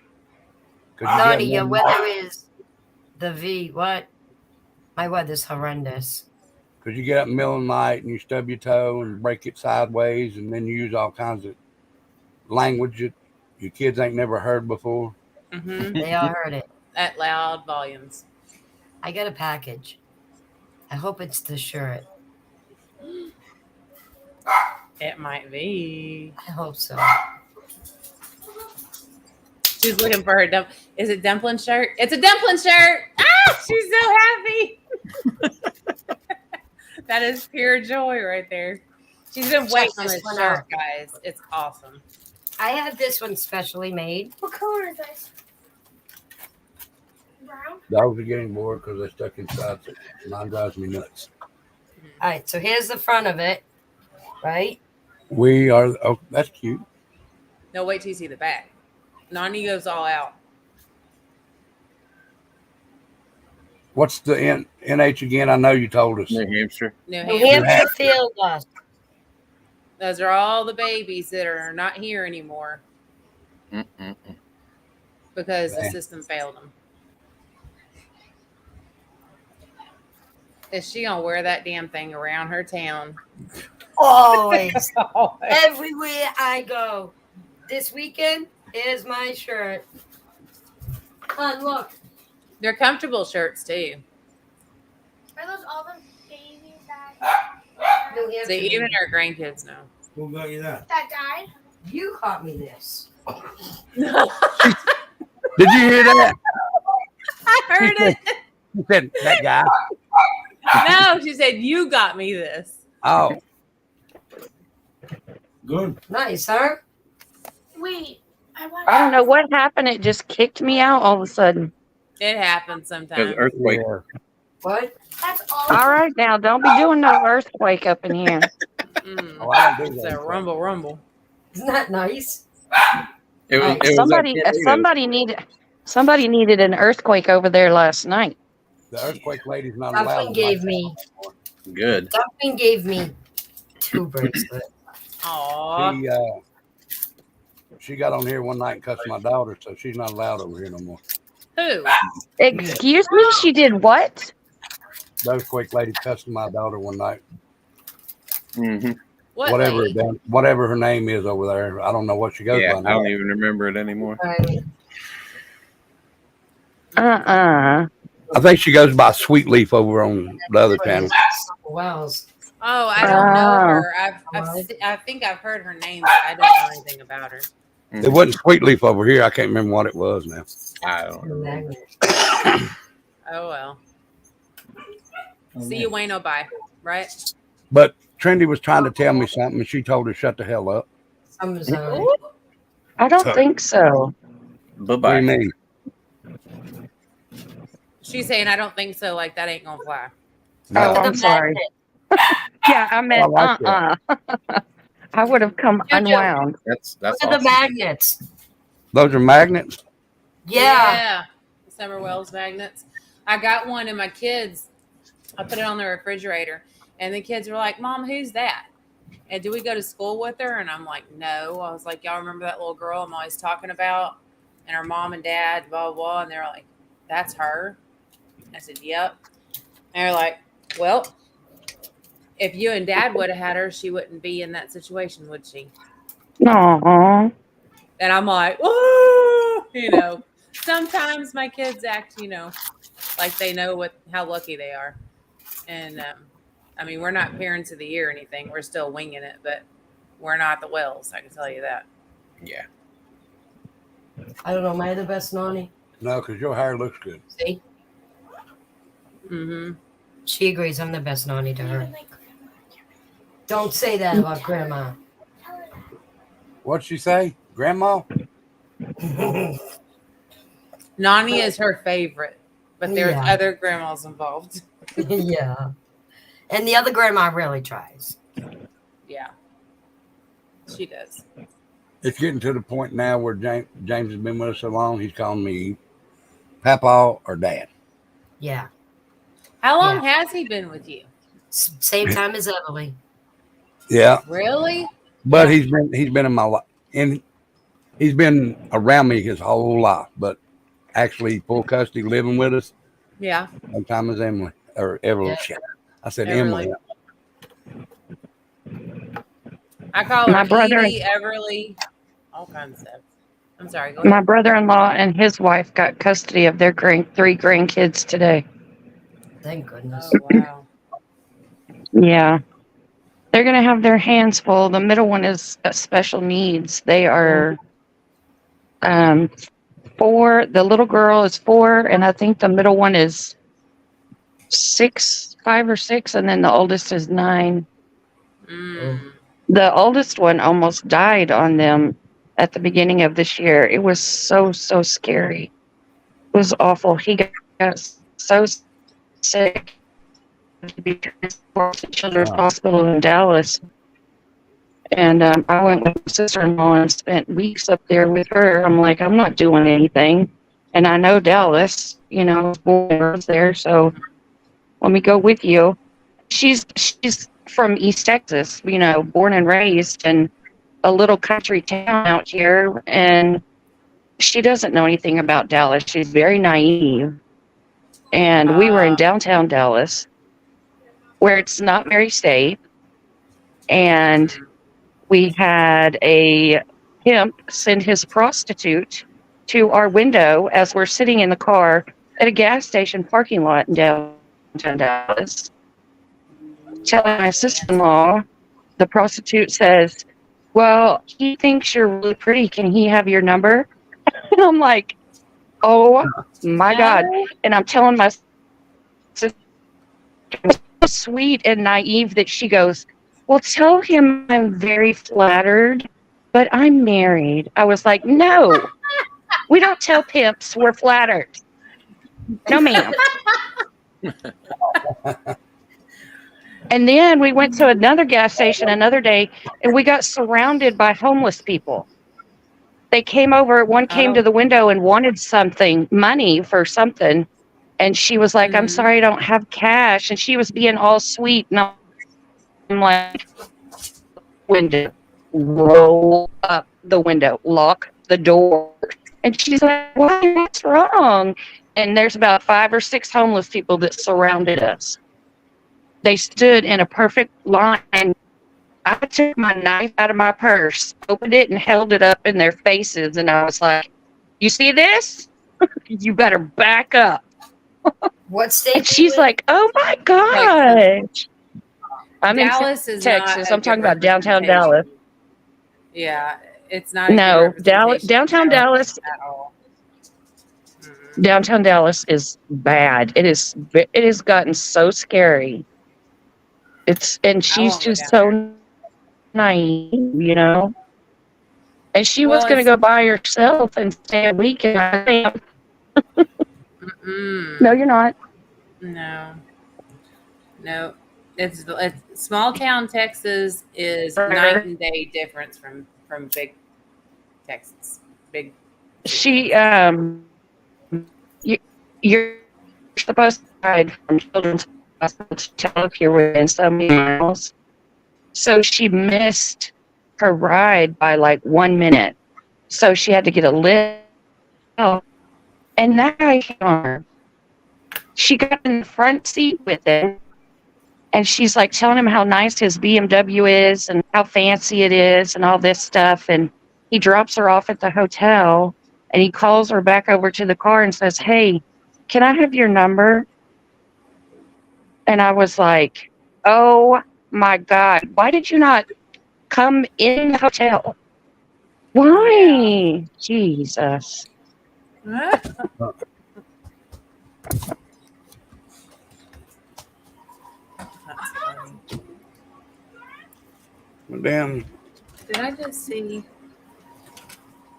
'Cause you Donnie, get your one- weather is the V. What? My weather's horrendous. Because you get up in the middle of the night and you stub your toe and break it sideways, and then you use all kinds of language that your kids ain't never heard before. Mm-hmm. They all heard it. At loud volumes. I got a package. I hope it's the shirt. It might be. I hope so. She's looking for her Is it dumpling shirt? It's a dumpling shirt. Ah, she's so happy. That is pure joy right there. She's been waiting on this this one shirt, out. guys. It's awesome. I had this one specially made. What color is this? Brown? Dogs are getting bored because they're stuck inside. So mine drives me nuts. All right, so here's the front of it, right? We are. Oh, that's cute. No, wait till you see the back. Nani goes all out. What's the NH again? I know you told us. New Hampshire. New New Hampshire. Hampshire Field Dust. Those are all the babies that are not here anymore Mm-mm-mm. because the Man. system failed them. Is she gonna wear that damn thing around her town? Always. Everywhere I go. This weekend, here's my shirt. Hun, look. They're comfortable shirts too. Are those all the babies that New Hampshire. See, even our grandkids know. Who got you that? died? You caught me this. Did you hear that? I heard it. She said that guy. No, she said, you got me this. Oh, Good. Nice, huh? Wait, I want. I don't know what happened. It just kicked me out all of a sudden. It happens Because sometimes. earthquake. yeah. What? That's all. All right, now don't be doing no earthquake up in here. Oh, I don't do It's that. a rumble. Isn't that nice? It was, it was Somebody, that tornado. somebody needed an earthquake over there last night. The earthquake lady's not allowed. Dumpling to gave like me. Good. Dumpling gave me 2 bracelets. Aw. She got on here one night and cussed my daughter, so she's not allowed over here no more. Who? Excuse me, she did what? The earthquake lady cussed my daughter one night. Mm-hmm. What Whatever lady? whatever her name is over there. I don't know what she goes Yeah, by I now. don't even remember it anymore. Right. I think she goes by Sweet Leaf over on the other channel. Wells. Oh, I don't know Oh. her. I think I've heard her name, but I don't know anything about her. It wasn't Sweet Leaf over here. I can't remember what it was now. I don't know. Magnet. Oh well. See you, Wayno. Bye. Right? But Trendy was trying to tell me something, and she told her shut the hell up. Amazon. I don't think so. Bye What do you bye. mean? She's saying I don't think so. Like that ain't gonna fly. Oh, The I'm sorry. magnet. Yeah, I meant I like I would have come Jojo. unwound. That's Look at awesome. the magnets. Those are magnets. Yeah. Summer Wells magnets. I got one and my kids, I put it on the refrigerator and the kids were like, Mom, who's that? And do we go to school with her? And I'm like, no. I was like, y'all remember that little girl I'm always talking about? And her mom and dad, blah, blah, blah. And they're like, that's her. I said, yep. And they're like, well, if you and dad would have had her, she wouldn't be in that situation, would she? Aw. And I'm like, oh, sometimes my kids act, like they know how lucky they are. And I mean, we're not parents of the year or anything. We're still winging it, but we're not the Wells. I can tell you that. Yeah. I don't know. Am I the best Nani? No, because your hair looks good. See? Mm-hmm. She agrees I'm the best nanny to her. Don't say that about Grandma. What'd she say? Grandma? Nani is her favorite, but there's Yeah. other grandmas involved. Yeah. And the other grandma really tries. Yeah, she does. It's getting to the point now where James has been with us so long, he's calling me Papa or Dad. Yeah. How long has he been with you? Same time as Emily. Yeah, Really? but Yeah. he's been in my life, and he's been around me his whole life. But actually, full custody, living with us, Yeah. same time as Emily or Everly. Yeah. I said Everly. Emily. I call her My brother- Edie, Everly, all kinds of stuff. I'm sorry. Go ahead. My brother-in-law and his wife got custody of their three grandkids today. Thank goodness. Oh, wow. Yeah. They're going to have their hands full. The middle one is special needs. They are 4. The little girl is 4, and I think the middle one is 5 or 6, and then the oldest is 9. Mm. The oldest one almost died on them at the beginning of this year. It was so scary. It was awful. He got so sick to be transported to Children's Hospital in Dallas. And I went with my sister-in-law and spent weeks up there with her. I'm like, I'm not doing anything. And I know Dallas, you know, I was born and raised there, so let me go with you. She's from East Texas, you know, born and raised in a little country town out here, and she doesn't know anything about Dallas. She's very naive. And we were in downtown Dallas, where it's not very safe, and we had a pimp send his prostitute to our window as we're sitting in the car at a gas station parking lot in downtown Dallas. Telling my sister-in-law, the prostitute says, well, he thinks you're really pretty. Can he have your number? And I'm like, oh my God. And I'm telling my sister, so sweet and naive that she goes, well, tell him I'm very flattered, but I'm married. I was like, no, we don't tell pimps we're flattered. No, ma'am. And then we went to another gas station another day, and we got surrounded by homeless people. They came over, one came to the window and wanted something, money for something. And she was like, I'm sorry, I don't have cash. And she was being all sweet. And I'm like, window, roll up the window, lock the door. And she's like, why, what's wrong? And there's about 5 or 6 homeless people that surrounded us. They stood in a perfect line. I took my knife out of my purse, opened it, and held it up in their faces. And I was like, you see this? You better back up. What state? And she's like, oh my gosh. I'm Dallas in is not Texas. a I'm talking good about downtown representation. Dallas. Yeah, it's not. A No, good Dallas, representation downtown of Dallas. at all. Downtown Dallas is bad. It has gotten so scary. And she's won't go just down so naive, you know. And she was Well, going to it's- go by herself and stay a week. And I am. Mm-mm. No, you're not. No. It's small town Texas is night and day difference from big Texas. Big. She you're supposed to hide from Children's Hospital to tell if you're within so many miles. So she missed her ride by like 1 minute. So she had to get a lift. And that guy came on her. She got in the front seat with him. And she's like telling him how nice his BMW is and how fancy it is and all this stuff. And he drops her off at the hotel and he calls her back over to the car and says, hey, can I have your number? And I was like, oh my God, why did you not come in the hotel? Why? Jesus. Damn. Did I just see?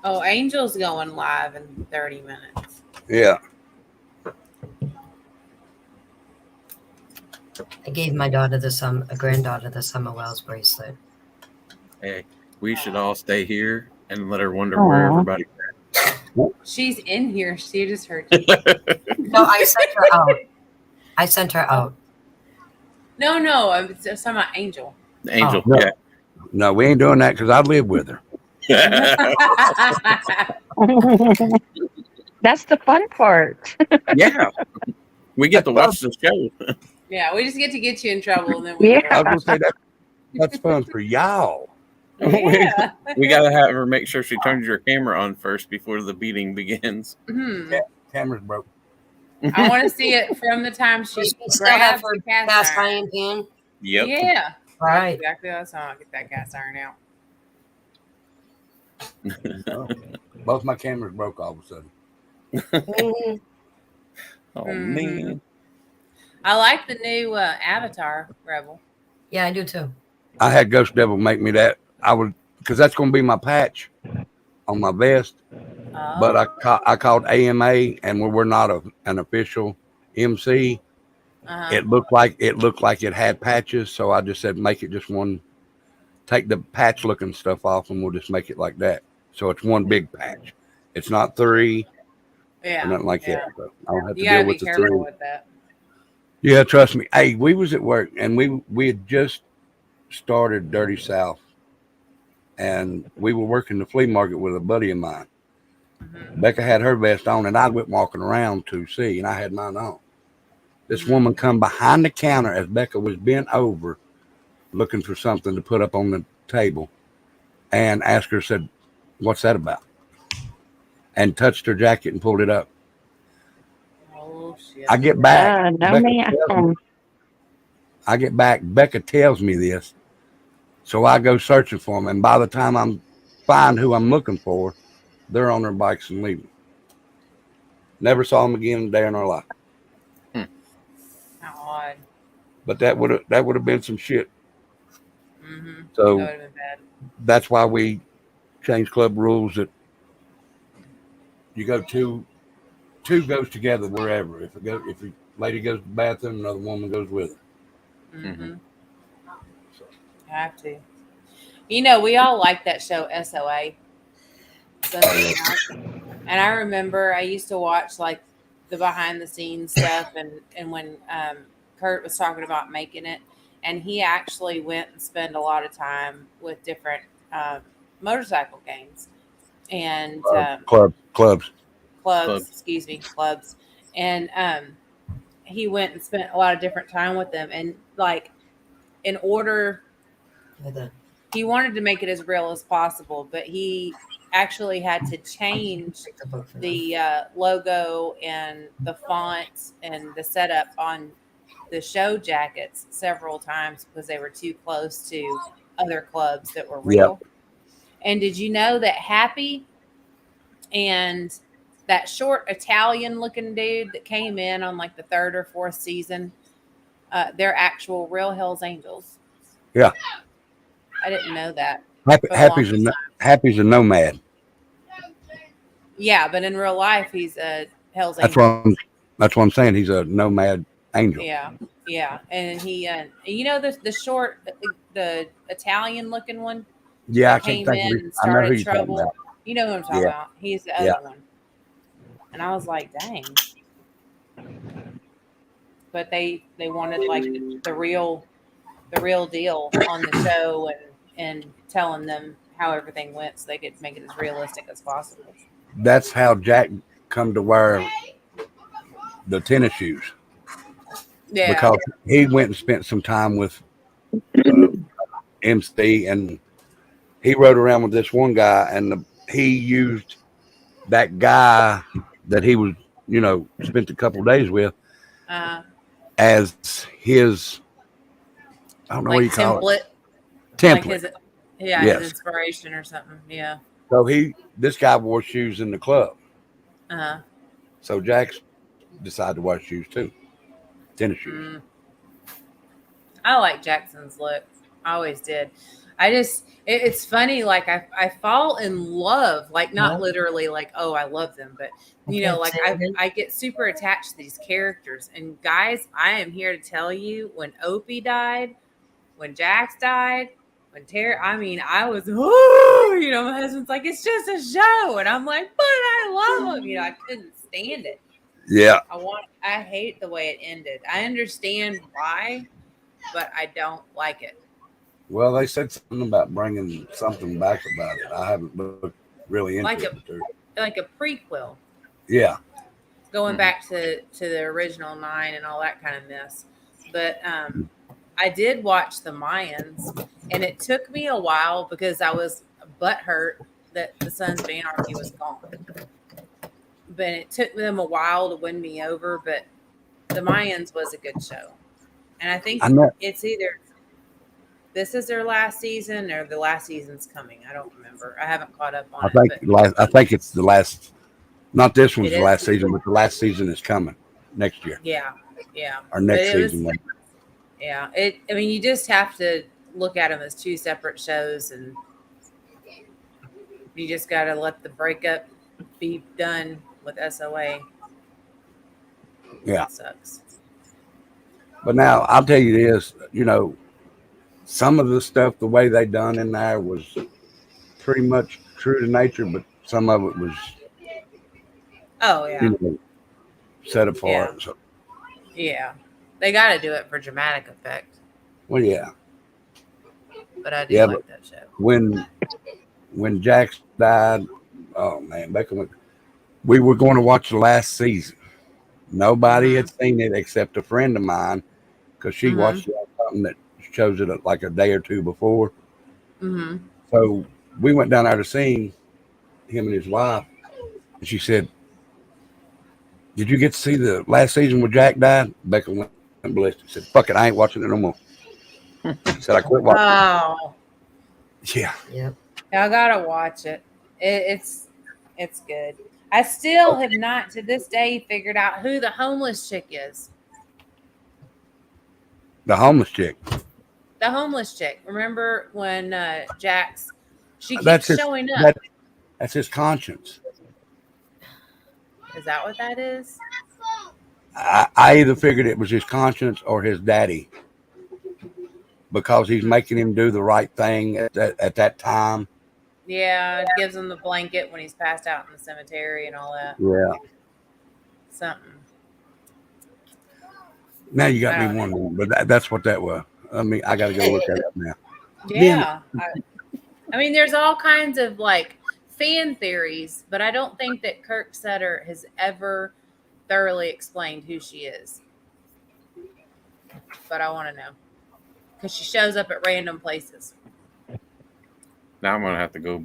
Oh, Angel's going live in 30 minutes. Yeah. I gave my daughter a granddaughter the Summer Wells bracelet. Hey, we should all stay here and let her wonder where Aw. everybody. She's in here. She just heard you. No, I sent her out. I sent her out. No, I'm talking about Angel. Angel, Oh. yeah. No, we ain't doing that because I live with her. That's the fun part. Yeah. We get to watch the show. Yeah, we just get to get you in trouble, and then we. Yeah. I was gonna say that's fun for y'all. Yeah. We got to have her make sure she turns your camera on first before the beating begins. Hmm. Camera's broke. I want to see it from the time she Does she still have grabs her the cast cast iron. iron pan? Yep. Yeah. All right. Exactly. That's how I get that cast iron out. Oh, both my cameras broke all of a sudden. Mhm. Oh, Mhm. man. I like the new Avatar Rebel. Yeah, I do too. I had Ghost Devil make me that. I would, because that's going to be my patch on my vest. But I called AMA, and we're not an official MC. It looked like it had patches, so I just said make it just one. Take the patch looking stuff off, and we'll just make it like that. So it's one big patch. It's not three Yeah. or nothing like yeah. that. So I don't have to You gotta deal be with the careful three. with that. Yeah, trust me. Hey, we was at work, and we had just started Dirty South, and we were working the flea market with a buddy of mine. Mhm. Becca had her vest on, and I went walking around to see, and I had mine on. This woman come behind the counter as Becca was bent over, looking for something to put up on the table, and asked her, said, "What's that about?" And touched her jacket and pulled it up. Oh shit. I get back. No, Becca ma'am. tells me- I get back. Becca tells me this, so I go searching for them, and by the time I'm find who I'm looking for, they're on their bikes and leaving. Never saw them again a day in our life. How odd. But that would have been some shit. Mm-hmm. That So would have been bad. that's why we changed club rules that you go two goes together wherever. If a lady goes to the bathroom, another woman goes with her. Mm-hmm. Have to. You know, we all like that show SOA. Sunday Night. And I remember I used to watch like the behind the scenes stuff, and when Kurt was talking about making it, and he actually went and spent a lot of time with different motorcycle gangs and Clubs. clubs, and he went and spent a lot of different time with them, and like in order. He wanted to make it as real as possible, but he actually had to change the logo and the font and the setup on the show jackets several times because they were too close to other clubs that were real. Yep. And did you know that Happy and that short Italian looking dude that came in on like the 3rd or 4th season, they're actual real Hells Angels? Yeah. I didn't know that. Happy's a nomad. Yeah, but in real life, he's a Hell's Angel. That's what I'm saying. He's a nomad angel. Yeah, and he, you know, the short, the Italian looking one. Yeah, I came can't in think of and started trouble. You know who I'm talking Yeah. about? He's the other one. And I was like, dang. But they wanted like the real deal on the show and telling them how everything went so they could make it as realistic as possible. That's how Jack come to wear the tennis shoes. Yeah. Because he went and spent some time with MC, and he rode around with this one guy, and he used that guy that he was, spent a couple of days with as his, I don't know what you call it. Template. Like his inspiration or something. Yeah. So this guy wore shoes in the club. So Jack decided to wear shoes too. Tennis shoes. I like Jackson's look. I always did. it's funny. Like I fall in love, like not literally like, oh, I love them, but you know, like I get super attached to these characters. And guys, I am here to tell you, when Opie died, when Jax died, when Terry, I mean, I was, oh, you know, my husband's like, it's just a show. And I'm like, but I love them. You know, I couldn't stand it. Yeah. I hate the way it ended. I understand why, but I don't like it. Well, they said something about bringing something back about it. I haven't looked really into Like it. like a prequel, Yeah. going back to the original 9 and all that kind of mess. But I did watch the Mayans, and it took me a while because I was butthurt that the Sons of Anarchy was gone. But it took them a while to win me over. But the Mayans was a good show, and I think it's either this is their last season or the last season's coming. I don't remember. I haven't caught up on it. I think it's the last. Not this one's It the is? last season, but the last season is coming next year. Yeah. Or next But it was- season. Yeah. I mean, you just have to look at them as two separate shows, and you just got to let the breakup be done with SOA. Yeah. That sucks. But now I'll tell you this, you know, some of the stuff, the way they done in there was pretty much true to nature, but some of it was, Oh, yeah. you know, set apart. So, Yeah. They got to do it for dramatic effect. well, yeah. But I do Yeah, like that show. When Jax died, oh man, we were going to watch the last season. Nobody had seen it except a friend of mine, because she watched it on something that shows it like a day or two before. Mm-hmm. So we went down there to see him and his wife, and she said, "Did you get to see the last season where Jack died?" Becca went ballistic. Said, "Fuck it, I ain't watching it no more." Said, "I quit watching." Oh. Yeah. Yep. I gotta watch it. It's good. I still have not to this day figured out who the homeless chick is. The homeless chick. The homeless chick. Remember when Jax? She keeps That's his- showing up. That's his conscience. Is that what that is? I either figured it was his conscience or his daddy, because he's making him do the right thing at that time. Yeah, it gives him the blanket when he's passed out in the cemetery and all that. Yeah. Something. Now you got me wondering, but that's what that was. I mean, I got to go look that up now. Yeah. I mean, there's all kinds of like fan theories, but I don't think that Kirk Sutter has ever thoroughly explained who she is. But I want to know, because she shows up at random places. Now I'm gonna have to go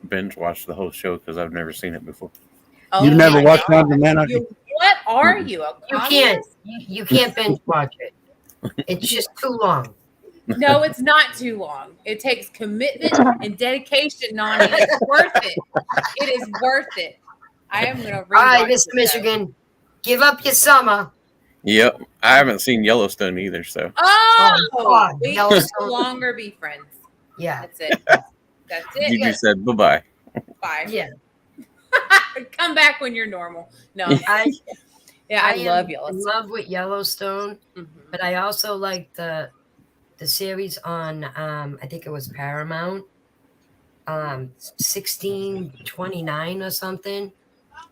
binge watch the whole show because I've never seen it before. Oh You've never my watched God. Sons of Anarchy? What are you? A You communist? can't. You can't binge watch it. It's just too long. No, it's not too long. It takes commitment and dedication, Nani. It's worth it. It is worth it. I am going to read. All right, Mr. Michigan, give up your summer. Yep, I haven't seen Yellowstone either, so Oh, God, we can Yellowstone. no longer be friends. Yeah. That's it. That's it. you just said bye. Bye. Yeah. Come back when you're normal. No. I I love am Yellowstone. in love with Yellowstone, Mhm. but I also like the series on I think it was Paramount, 1629 or something,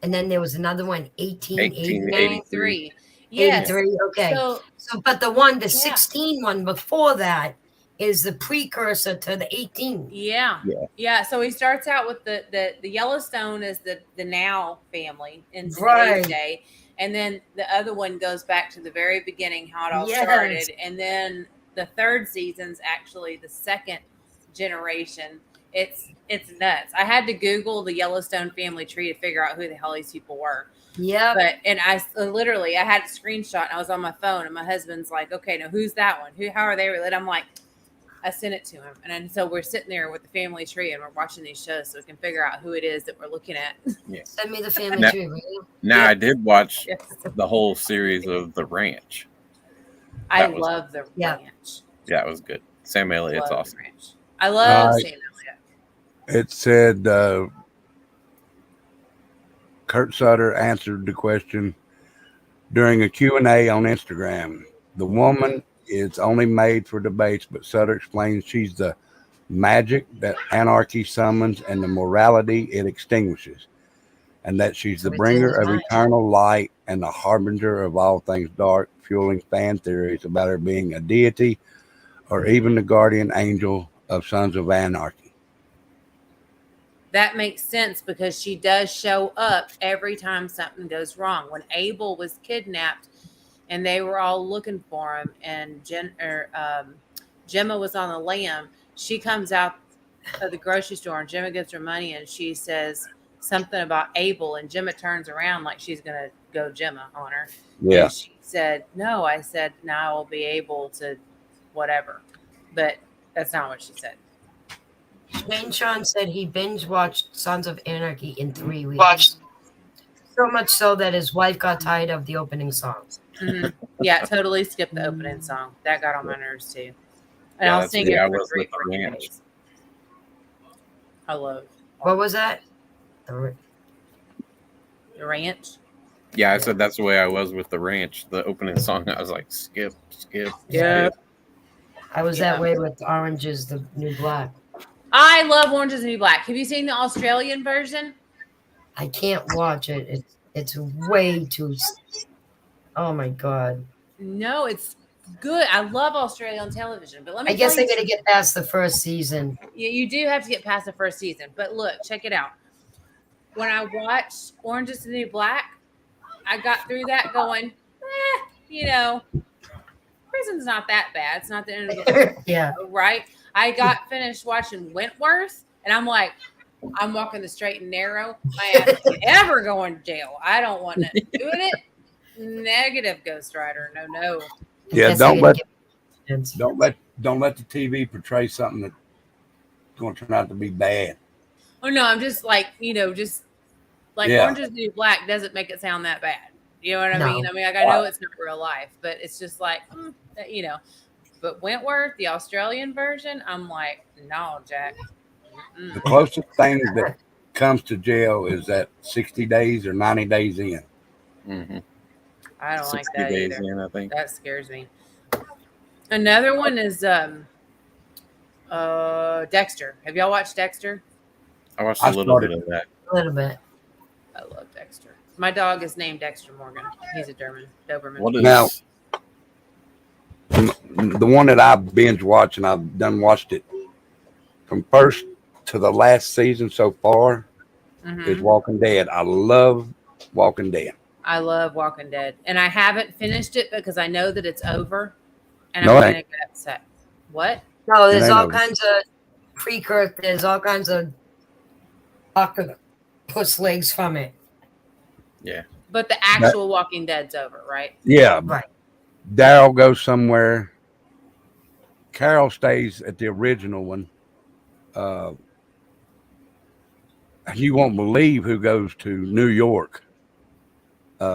and then there was another one 1889. 83. Yes. 83. Okay. So, So, but the 16 one before that is the precursor to the 18. yeah. Yeah. So he starts out with the Yellowstone is the Now family in Right. today's day. And then the other one goes back to the very beginning, how it all Yes. started. And then the third season's actually the second generation. It's nuts. I had to Google the Yellowstone family tree to figure out who the hell these people were. Yep. But and I had a screenshot and I was on my phone and my husband's like, okay, now who's that one? How are they related? I'm like, I sent it to him. And then, so we're sitting there with the family tree and we're watching these shows so we can figure out who it is that we're looking at. Send me the family Now- tree, will you? Now I did watch Yes. the whole series of The Ranch. I That was- love the Yeah. ranch. Yeah, it was good. Sam Elliott's Love awesome. the ranch. I love Uh, seeing that. It said Kurt Sutter answered the question during a Q&A on Instagram. The woman is only made for debates, but Sutter explains she's the magic that anarchy summons and the morality it extinguishes, and that she's the So it's bringer of inside. eternal light and the harbinger of all things dark, fueling fan theories about her being a deity or even the guardian angel of Sons of Anarchy. That makes sense because she does show up every time something goes wrong. When Abel was kidnapped and they were all looking for him, and Gemma was on the lam, she comes out of the grocery store and Gemma gives her money and she says something about Abel, and Gemma turns around like she's going to go Gemma on her. Yeah. And she said, no, I said, now I will be able to whatever. But that's not what she said. Shane Sean said he binge watched Sons of Anarchy in 3 weeks. So much so that his wife got tired of the opening songs. Mhm. Yeah, totally skipped the opening song. That got on my nerves too. And Yeah, I'll that's sing the it I for was 3 with the freaking ranch. days. I love What was that? The the ranch. Yeah, I said that's the way I was with the ranch. The opening song, I was like, skip, skip, Yeah. skip. I was Yeah. that way with Orange is the New Black. I love Orange is the New Black. Have you seen the Australian version? I can't watch it. It's way too. Oh my god! No, it's good. I love Australian television, but let me. I guess tell I you got to get past the first season. you do have to get past the first season. But look, check it out. When I watched Orange is the New Black, I got through that going, prison's not that bad. It's not the end of the world, Yeah. right? I got finished watching Wentworth, and I'm like, I'm walking the straight and narrow. I am never going to jail. I don't want to do it. Negative, Ghost Rider. No. Yeah, Guess I don't gotta let get- don't let the TV portray something that's going to turn out to be bad. Oh no, I'm just like, just like Yeah. Orange is the New Black doesn't make it sound that bad. You know what I No. mean? I mean, like, I know it's not real life, but it's just like, But Wentworth, the Australian version, I'm like, no, Jack. Mm-mm. The closest thing that comes to jail is that 60 days or 90 days in. Mm-hmm. I don't like 60 that days either. in, I think. That scares me. Another one is Dexter. Have y'all watched Dexter? I watched I a little bit started- of that. A little bit. I love Dexter. My dog is named Dexter Morgan. He's a Doberman. What is Now- The one that I binge watched, and I've done watched it from first to the last season so far, Mhm. is Walking Dead. I love Walking Dead. I love Walking Dead, and I haven't finished it because I know that it's over, and No, I'm it going to ain't. get upset. What? No, there's ain't all over. kinds of precursors. There's all kinds of octopus legs from it. But the actual Walking Dead's over, right? Yeah. Right. Daryl goes somewhere. Carol stays at the original one. You won't believe who goes to New York.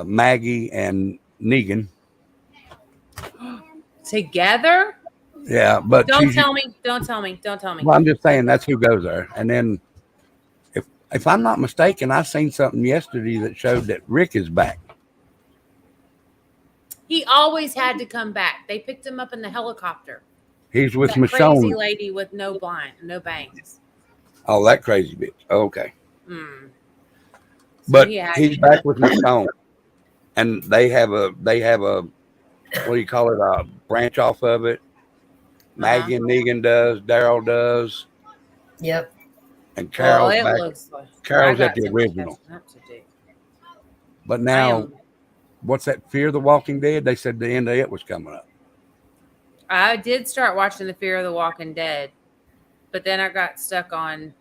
Maggie and Negan. Together? Yeah, but Don't she's- tell me. Don't tell me. Don't tell me. Well, I'm just saying that's who goes there. And then, if I'm not mistaken, I seen something yesterday that showed that Rick is back. He always had to come back. They picked him up in the helicopter. He's with That crazy Michonne. lady with no bangs. Oh, that crazy bitch. Okay, Mm. but he had he's to- back with Michonne, and they have a what do you call it? A branch off of it. Maggie and Negan does. Daryl does, Yep. and Carol's it back. looks like Carol's I at got the some original. catching up to do. But I now, am- what's that? Fear the Walking Dead. They said the end of it was coming up. I did start watching The Fear of the Walking Dead, but then I got stuck on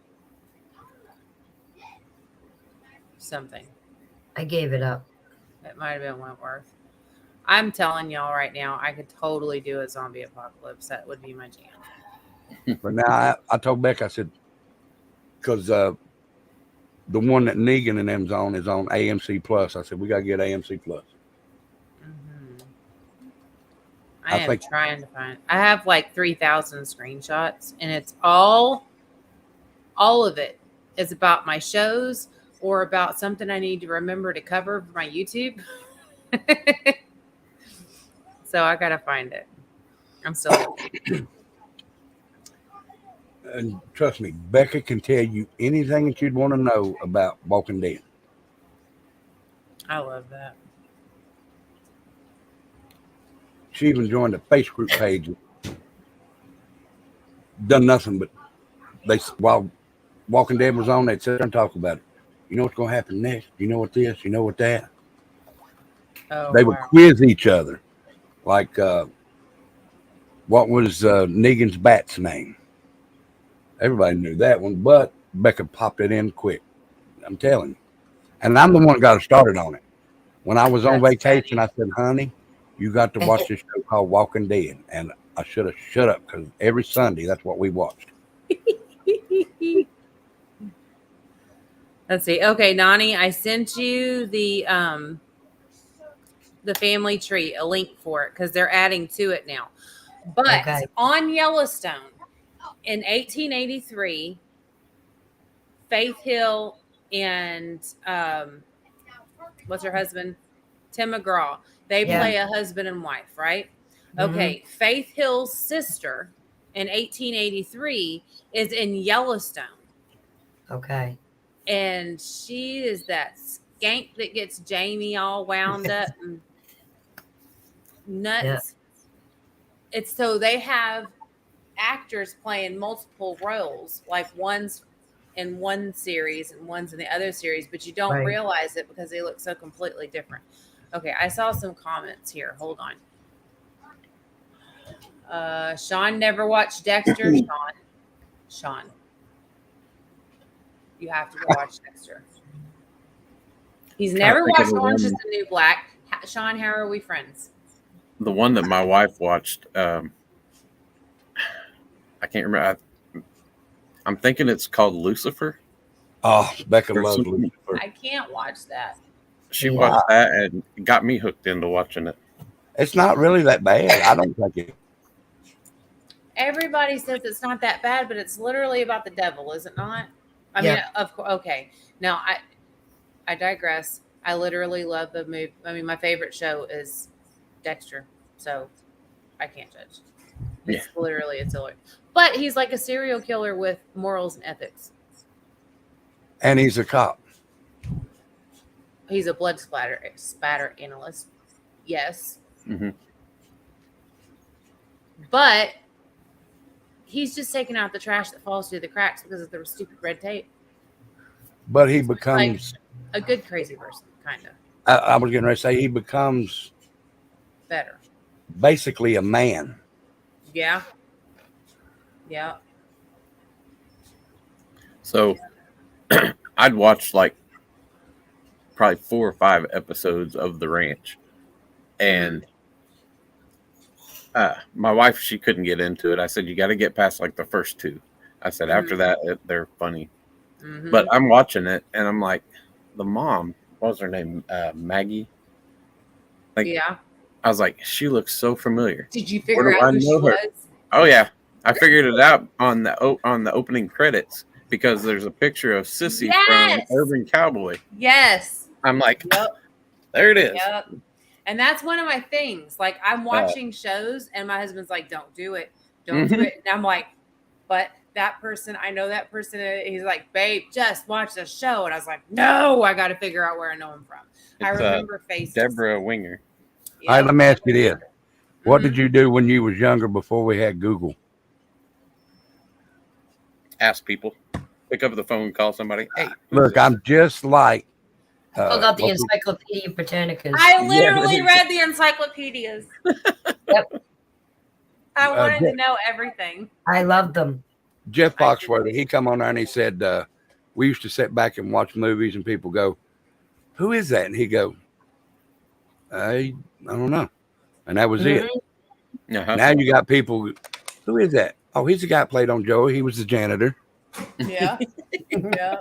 something. I gave it up. It might have been Wentworth. I'm telling y'all right now, I could totally do a zombie apocalypse. That would be my jam. But now I told Beck, I said, because the one that Negan and them's on is on AMC Plus. I said, we got to get AMC Plus. Mhm. I I am think- trying to find. I have like 3,000 screenshots, and it's all of it is about my shows or about something I need to remember to cover for my YouTube. So I gotta find it. I'm still. And trust me, Becca can tell you anything that you'd want to know about Walking Dead. I love that. She even joined a Facebook page. Done nothing but while Walking Dead was on, they'd sit there and talk about it. You know what's going to happen next? You know what this? You know what that? Oh, They would wow. quiz each other. Like, what was Negan's bat's name? Everybody knew that one, but Becca popped it in quick. I'm telling you. And I'm the one that got her started on it. When I was on That's vacation, I said, honey, you got to watch this show called Walking Dead. And I should have shut up because every Sunday, that's what we watched. Let's see. Okay, Nani, I sent you the family tree, a link for it because they're adding to it now. But Okay. on Yellowstone in 1883, Faith Hill and what's her husband? Tim McGraw. They Yeah. play a husband and wife, right? Mhm. Okay. Faith Hill's sister in 1883 is in Yellowstone. Okay. And she is that skank that gets Jamie all wound up and nuts. Yeah. It's so they have actors playing multiple roles, like one's in one series and one's in the other series, but you don't Right. realize it because they look so completely different. Okay, I saw some comments here. Hold on. Sean never watched Dexter. Sean. You have to go watch Dexter. He's never think of watched the Orange is one- the New Black. Sean, how are we friends? The one that my wife watched, I can't remember. I'm thinking it's called Lucifer. Oh, Becca There's loves some- Lucifer. I can't watch that. She Yeah. watched that and got me hooked into watching it. It's not really that bad. I don't think it. Everybody says it's not that bad, but it's literally about the devil, is it not? I mean, Yeah. of course. Okay, now I digress. I literally love the movie. I mean, my favorite show is Dexter, so I can't judge. It's literally a silly, but he's like a serial killer with morals and ethics. And he's a cop. He's a blood spatter analyst. Yes. Mhm. But he's just taking out the trash that falls through the cracks because of the stupid red tape. But he becomes, A good crazy person, kind of. I was getting ready to say, he becomes Better. basically a man. Yeah. Yeah. So I'd watched like probably 4 or 5 episodes of The Ranch. And my wife, she couldn't get into it. I said, you got to get past like the first 2. I said, after that, they're funny. Mhm. But I'm watching it and I'm like, the mom, what was her name? Maggie. Like, yeah. I was like, she looks so familiar. Did you Where figure do out I who she know her? was? Oh yeah, I figured it out on the opening credits because there's a picture of Sissy Yes! from Urban Cowboy. Yes. I'm like, Yep. there it is. Yep. And that's one of my things. Like I'm watching shows and my husband's like, don't do it. Don't do Mhm. it. And I'm like, but that person, I know that person. He's like, babe, just watch the show. And I was like, no, I got to figure out where I know him from. I It's, remember faces. Deborah Winger. All right, let me ask you this. What Mhm. did you do when you was younger before we had Google? Ask people. Pick up the phone, call somebody. Hey, who's Look, this? I'm just like. Pull out the what we- Encyclopedia Britannica. I literally read the encyclopedias. Yep. I wanted to Jeff- know everything. I love them. Jeff I did. Foxworthy, he come on there and he said, we used to sit back and watch movies and people go, who is that? And he go, I don't know. And that was it. Uh-huh. Now you got people, who is that? Oh, he's the guy that played on Joey. He was the janitor. Yeah. Yeah.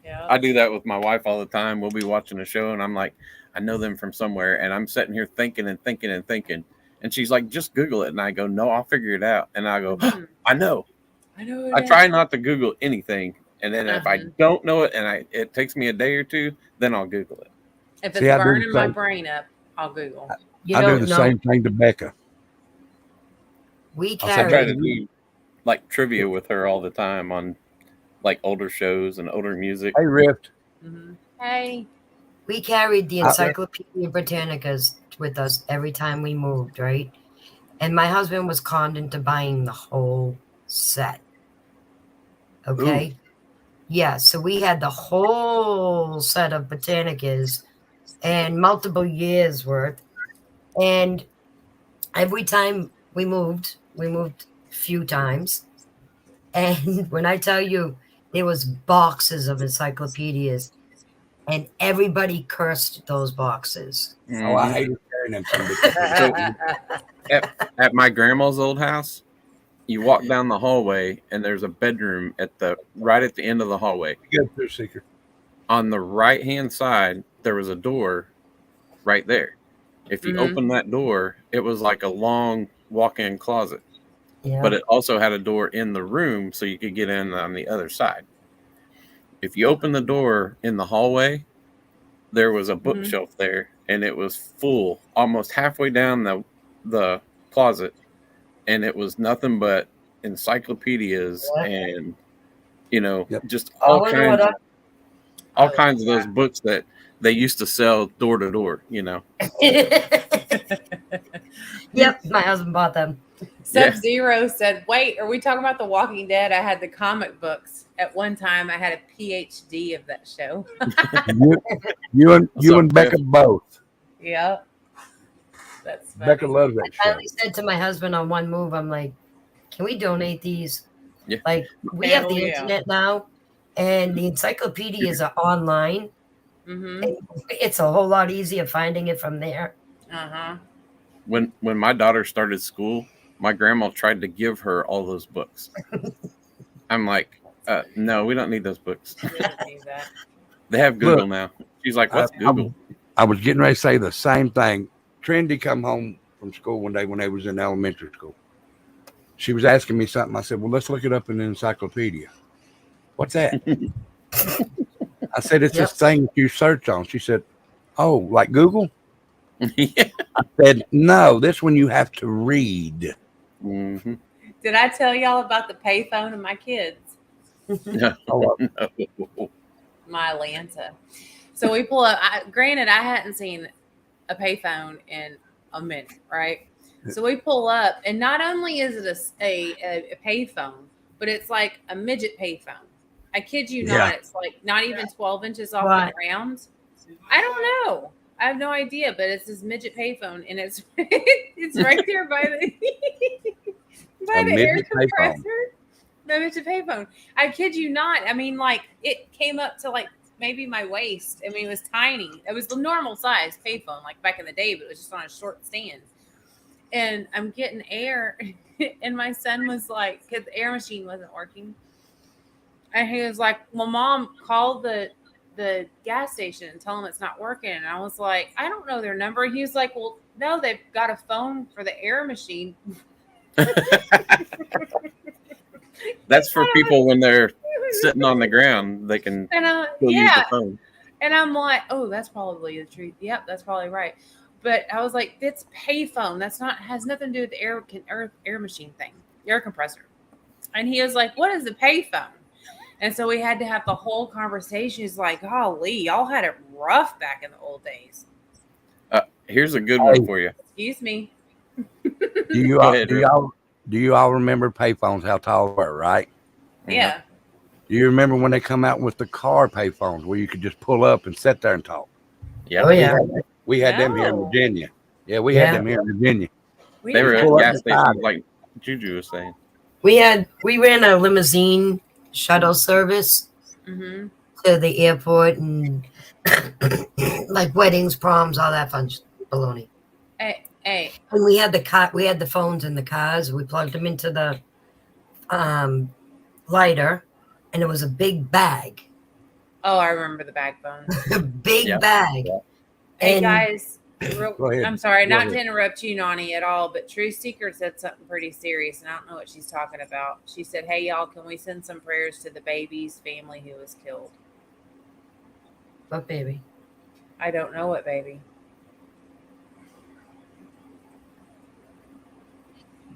Yeah. I do that with my wife all the time. We'll be watching a show and I'm like, I know them from somewhere. And I'm sitting here thinking and thinking and thinking. And she's like, just Google it. And I go, no, I'll figure it out. And I go, Mhm. I know. I know. it I is. try not to Google anything. And then if I Mhm. don't know it and it takes me a day or two, then I'll Google it. If it's See, I do burning my some- brain up, I'll Google. You I do don't the know. same thing to Becca. We I'll say, I try carry. to do like trivia with her all the time on like older shows and older music. Hey, Rift. Mhm. Hey, We carried the Uh, Encyclopedia Britannicas with us every time we moved, right? And my husband was conned into buying the whole set. Okay. Yeah, so we had the whole set of Britannicas and multiple years worth. And every time we moved a few times. And when I tell you there was boxes of encyclopedias, and everybody cursed those boxes. Oh, I Mhm. hated carrying them. Some bitches. At my grandma's old house, you walk down the hallway and there's a bedroom right at the end of the hallway. Good through seeker. On the right hand side, there was a door right there. If you Mhm. open that door, it was like a long walk-in closet, Yeah. but it also had a door in the room so you could get in on the other side. If you open the door in the hallway, there was a bookshelf there, and it was full, almost halfway down the closet, and it was nothing but encyclopedias Yep. and Yep. just Oh, you know what all kinds of those books that they used to sell door to door. Yep, my husband bought them. Sub Zero said, "Wait, are we talking about The Walking Dead? I had the comic books at one time. I had a PhD of that show." You and up, Becca both. Yeah, that's funny. Becca loves that I show. finally said to my husband on one move, I'm like, can we donate these? Yeah. Like, we have the Hell yeah. internet now, and the encyclopedias are online. Mm-hmm. And it's a whole lot easier finding it from there. Uh-huh. When my daughter started school, my grandma tried to give her all those books. I'm like, no, we don't need those books. We don't need that. They have Google now. She's like, what's Google? I was getting ready to say the same thing. Trendy come home from school one day when they was in elementary school. She was asking me something. I said, well, let's look it up in the encyclopedia. What's that? I said, it's this thing that you search on. She said, oh, like Google? Yeah. I said, no, this one you have to read. Mm-hmm. Did I tell y'all about the payphone of my kids? Oh, My Atlanta. So we pull up. Granted, I hadn't seen a payphone in a minute, right? So we pull up, and not only is it a payphone, but it's like a midget payphone. I kid you not. It's like not even 12 inches off the ground. I don't know. I have no idea, but it's this midget payphone, and it's it's right there by the by the air compressor. No, midget payphone. I kid you not. I mean, like it came up to like maybe my waist. I mean, it was tiny. It was the normal size payphone, like back in the day, but it was just on a short stand. And I'm getting air, and my son was like, because the air machine wasn't working, and he was like, "Well, Mom, call the gas station and tell them it's not working." And I was like, "I don't know their number." He was like, "Well, no, they've got a phone for the air machine." That's for people when they're sitting on the ground. They can still use the phone. And I'm like, "Oh, that's probably the truth. Yep, that's probably right." But I was like, "It's payphone. That's not has nothing to do with the air machine thing, air compressor." And he was like, "What is a payphone?" And so we had to have the whole conversation. He's like, "Golly, y'all had it rough back in the old days." Here's a good one for you. Excuse me. Do you all remember payphones? How tall they were, right? Yeah. Do you remember when they come out with the car payphones where you could just pull up and sit there and talk? Yeah. Oh, yeah. We had them here in Virginia. Yeah, we had them here in Virginia. They were at gas stations, like Juju was saying. We ran a limousine shuttle service Mm-hmm. to the airport and like weddings, proms, all that fun baloney. Hey. And we had the phones in the cars. We plugged them into the lighter, and it was a big bag. Oh, I remember the backbone. Big bag. Hey And guys, Go ahead. I'm sorry, Go not ahead. to interrupt you, Nani, at all, but True Seeker said something pretty serious, and I don't know what she's talking about. She said, "Hey, y'all, can we send some prayers to the baby's family who was killed?" What baby? I don't know what baby.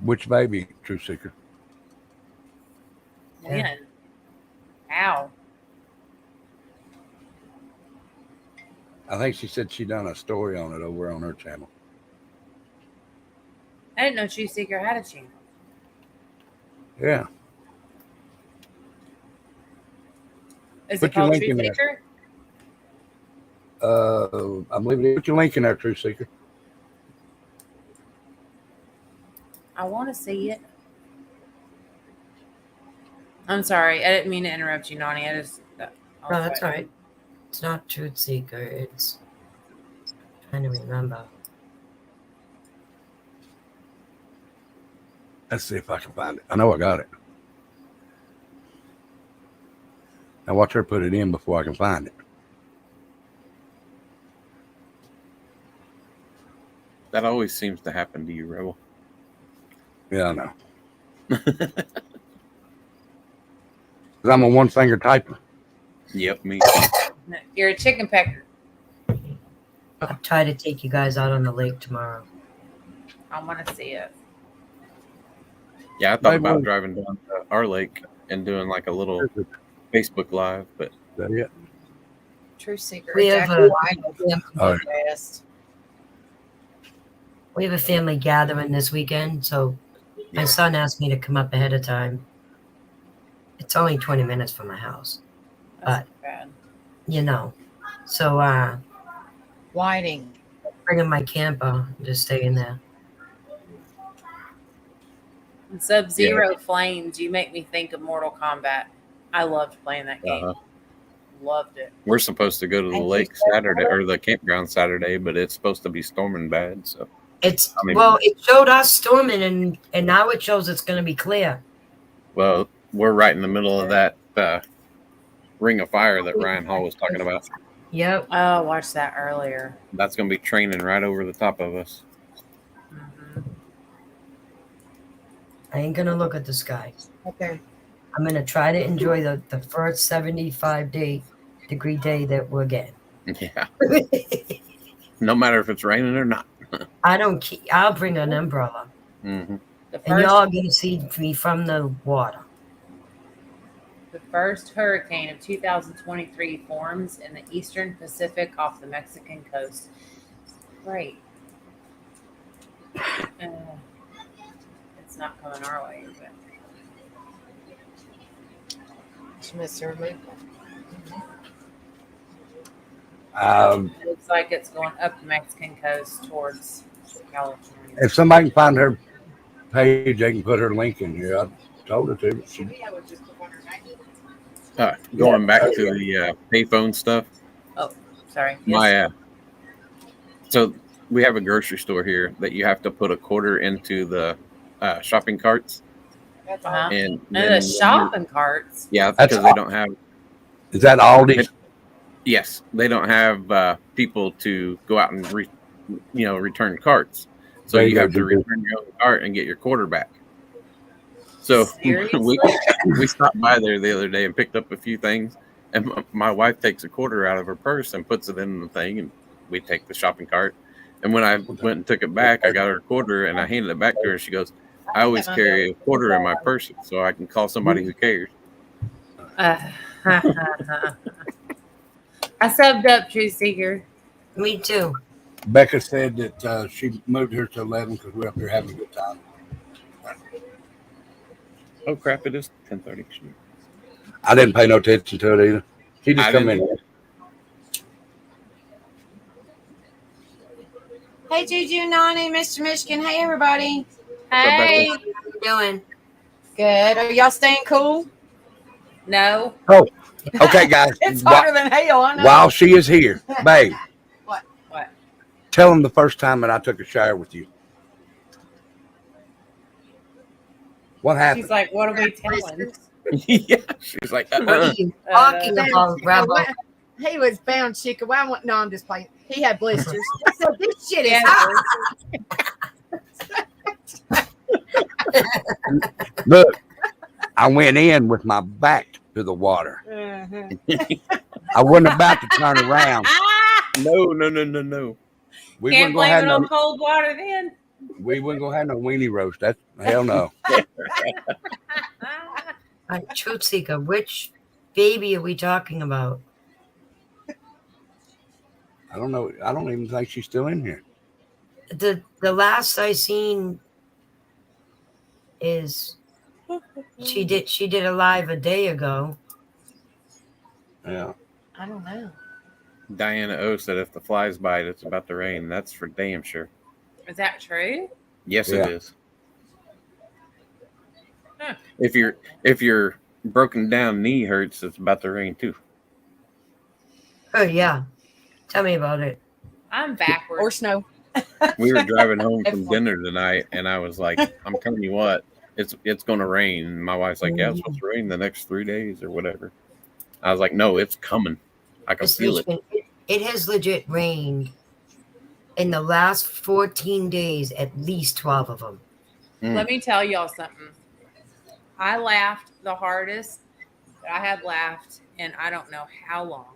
Which baby, True Seeker? When? How? I think she said she done a story on it over on her channel. I didn't know True Seeker had a channel. Yeah. Is Put it your called link True in there. Seeker? I believe it. Put your link in there, True Seeker. I want to see it. I'm sorry. I didn't mean to interrupt you, Nani. I just. No, that's all right. It's not Truth Seeker. It's trying to remember. Let's see if I can find it. I know I got it. Now watch her put it in before I can find it. That always seems to happen to you, Rebel. Yeah, I know. 'Cause I'm a one finger typer. Yep, me. No, you're a chicken pecker. I'll try to take you guys out on the lake tomorrow. I want to see it. Yeah, I thought Maybe about we'll- driving down to our lake and doing like a little Facebook Live, but Is that it? True Seeker. We have Jackie a- White, Oh, podcast. We have a family gathering this weekend, so my son asked me to come up ahead of time. It's only 20 minutes from my house, That's bad. you know. So Whiting. bringing my camper, just staying there. Sub Zero Flames, you make me think of Mortal Kombat. I loved playing that game. Loved it. we're supposed to go to the And lake you said Saturday or the campground Saturday, but it's supposed to be storming bad. So It's I mean- well, it showed us storming, and now it shows it's going to be clear. well, we're right in the middle of that ring of fire that Ryan Hall was talking about. Yep. Oh, I watched that earlier. That's going to be training right over the top of us. Mhm. I ain't going to look at the sky. Okay. I'm going to try to enjoy the first 75-degree day that we're getting. Yeah, no matter if it's raining or not. I don't care. I'll bring an umbrella. Mm-hmm. The And y'all are first, going to see me from the water. the first hurricane of 2023 forms in the eastern Pacific off the Mexican coast. Great. It's not coming our way, but Mr. Removal. it looks like it's going up the Mexican coast towards California. If somebody can find her page, they can put her link in here. I told her to. But she, Going back to the payphone stuff. Sorry. My so we have a grocery store here that you have to put a quarter into the shopping carts, That's Uh-huh. and No, then the when shopping carts. yeah, That's because they all- don't have. is that Aldi's? Yes, they don't have people to go out and return carts, so There you you have go, to Jimmy. return your own cart and get your quarter back. So Seriously? we stopped by there the other day and picked up a few things, and my wife takes a quarter out of her purse and puts it in the thing, and we take the shopping cart. And when I went and took it back, I got her a quarter and I handed it back to her. She goes, "I always carry a quarter in my purse so I can call somebody who cares." I subbed up, True Seeker. Me too. Becca said that she moved her to 11 because we're up there having a good time. Oh crap! It is 10:30. I didn't pay no attention to it either. She just I come didn't. in. Hey, Juju, Nani, Mr. Michigan. Hey, everybody. Hey. How you doing? Good. Are y'all staying cool? No. Okay, guys. It's hotter than hell. I know. While she is here, babe. What? What? Tell them the first time that I took a shower with you. What happened? She's like, what are we telling? Yeah, she's like, What are you talking about, Rebel? He was bound chicken. Well, no, I'm just playing. He had blisters. He said, this shit is Yeah. hot. Look, I went in with my back to the water. I wasn't about to turn around. No. We Can't wasn't gonna blame have it on no. cold water then. We wasn't gonna have no weenie roast. That's hell no. Truth Seeker, which baby are we talking about? I don't know. I don't even think she's still in here. The last I seen is she did a live a day ago. Yeah. I don't know. Diana O said if the flies bite, it's about to rain. That's for damn sure. Is that true? Yes, Yeah. it is. Huh. If your broken down knee hurts, it's about to rain too. Oh yeah, tell me about it. I'm backwards. Or snow. We were driving home from dinner tonight, and I was like, "I'm telling you what, it's going to rain." And my wife's like, "Yeah, it's supposed to rain the next 3 days or whatever." I was like, "No, it's coming. I can feel it." It has legit rained in the last 14 days, at least 12 of them. Let me tell y'all something. I laughed the hardest that I have laughed in I don't know how long.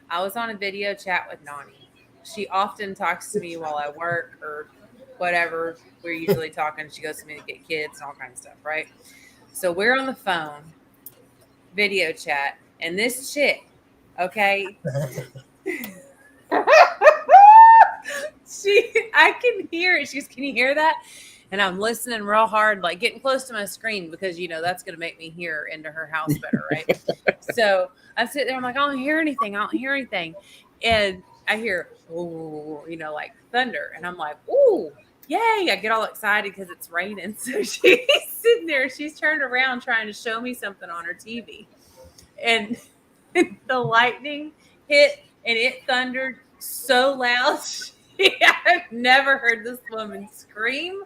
I was on a video chat with Nani. She often talks to me while I work or whatever. We're usually talking. She goes to me to get kids and all kinds of stuff, right? So we're on the phone, video chat, and this chick, okay? I can hear it. She goes, "Can you hear that?" And I'm listening real hard, like getting close to my screen because, you know, that's going to make me hear into her house better, right? So I sit there, I'm like, I don't hear anything. And I hear, ooh, you know, like thunder. And I'm like, ooh, yay. I get all excited because it's raining. So she's sitting there. She's turned around trying to show me something on her TV. And the lightning hit and it thundered so loud. I've never heard this woman scream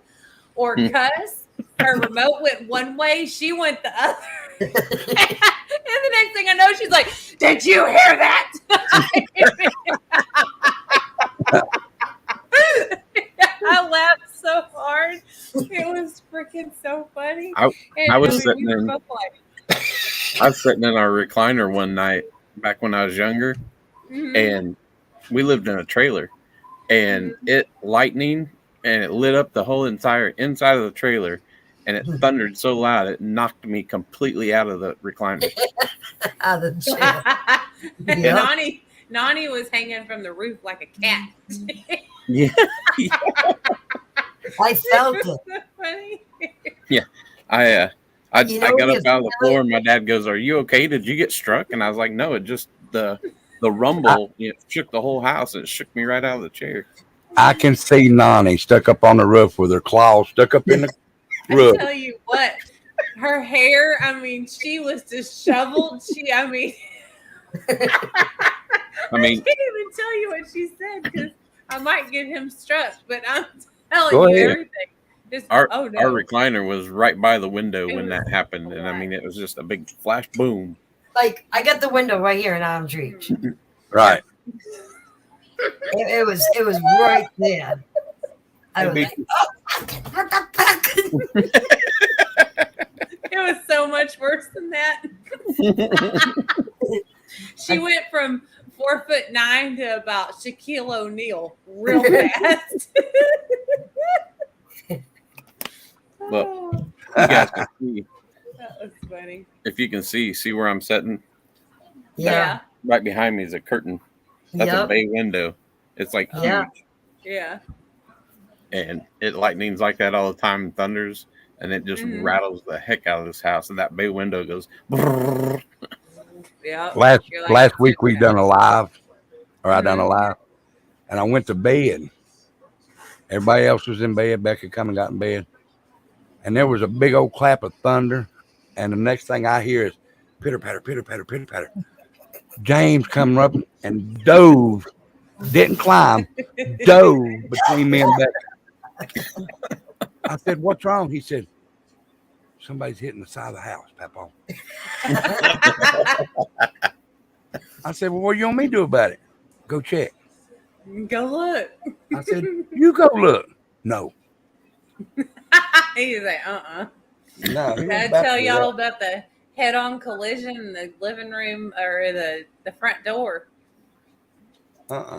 or cuss. Her remote went one way, she went the other. And the next thing I know, she's like, "Did you hear that?" I laughed so hard. It was freaking so funny. I was we sitting were in. both like, I was sitting in our recliner one night back when I was younger, mhm. and we lived in a trailer, and it lightning and it lit up the whole entire inside of the trailer, and it thundered so loud it knocked me completely out of the recliner. Out of the chair. Yep. Nani was hanging from the roof like a cat. Yeah. I felt it. So funny. I You know, got up it's out of the floor, and my dad goes, "Are you okay? Did you get struck?" And I was like, "No, it just the rumble shook the whole house, and it shook me right out of the chair." I can see Nani stuck up on the roof with her claws stuck up in the I roof. tell you what, her hair, I mean, she was disheveled. I mean, I can't even tell you what she said because I might get him struck, but I'm telling Go you ahead. everything. Just, Our oh no. our recliner was right by the window It when was that happened, and I mean, it was just a big flash boom. Like, I got the window right here in arm's reach. Right. It was right there. I was like, oh, what the fuck? It was so much worse than that. She went from 4'9" to about Shaquille O'Neal real fast. Look, you guys can see, That was funny. if you can see where I'm sitting. Yeah. Right behind me is a curtain. That's a Yep. bay window. It's like huge. Yeah. Yeah. And it lightnings like that all the time and thunders, and it just Mhm. rattles the heck out of this house. And that bay window goes. brrrr. Yeah. Last You're like, last week we done a live, or I done a Mhm. live, and I went to bed. Everybody else was in bed. Becca come and got in bed, and there was a big old clap of thunder, and the next thing I hear is pitter patter, pitter patter, pitter patter. James come up and dove, didn't climb, dove between me and Becca. I said, "What's wrong?" He said, "Somebody's hitting the side of the house, Papa." I said, "Well, what do you want me to do about it?" "Go check." Go look. I said, you go look. No. He's like, No. he Did I went back tell to y'all that. about the head-on collision in the living room or the front door?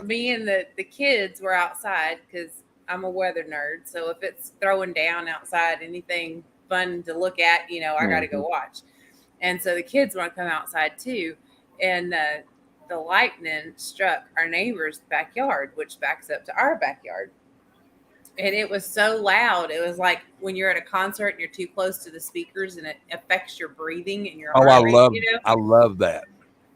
Me and the kids were outside because I'm a weather nerd. So if it's throwing down outside, anything fun to look at, I got to go watch. And so the kids want to come outside too. And the lightning struck our neighbor's backyard, which backs up to our backyard. And it was so loud. It was like when you're at a concert and you're too close to the speakers and it affects your breathing and your heart rate, I love that.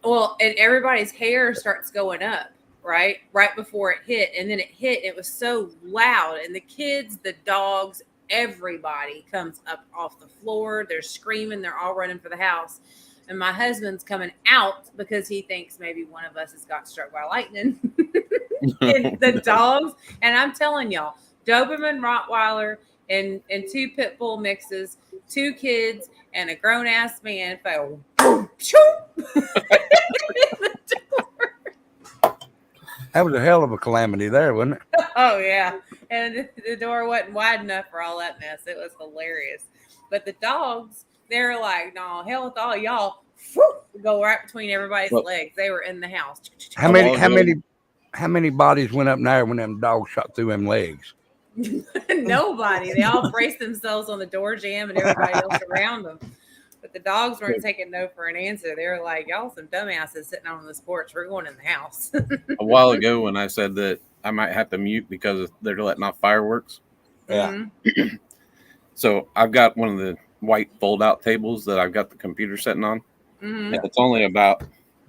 Well, and everybody's hair starts going up, right before it hit. And then it hit. It was so loud. And the kids, the dogs, everybody comes up off the floor. They're screaming. They're all running for the house. And my husband's coming out because he thinks maybe one of us has got struck by lightning. And the dogs, and I'm telling y'all, Doberman Rottweiler and 2 pit bull mixes, 2 kids, and a grown ass man fell. Boom, That was a hell of a calamity there, wasn't it? Oh yeah, and the door wasn't wide enough for all that mess. It was hilarious. But the dogs, they're like, "No, hell with all y'all!" Go right between everybody's legs. They were in the house. How many bodies went up there when them dogs shot through them legs? Nobody. They all braced themselves on the door jamb and everybody else around them. But the dogs weren't taking no for an answer. They were like, y'all some dumbasses sitting on this porch. We're going in the house. A while ago when I said that I might have to mute because they're letting off fireworks. Yeah. So I've got one of the white fold-out tables that I've got the computer sitting on. Mm-hmm. And it's only about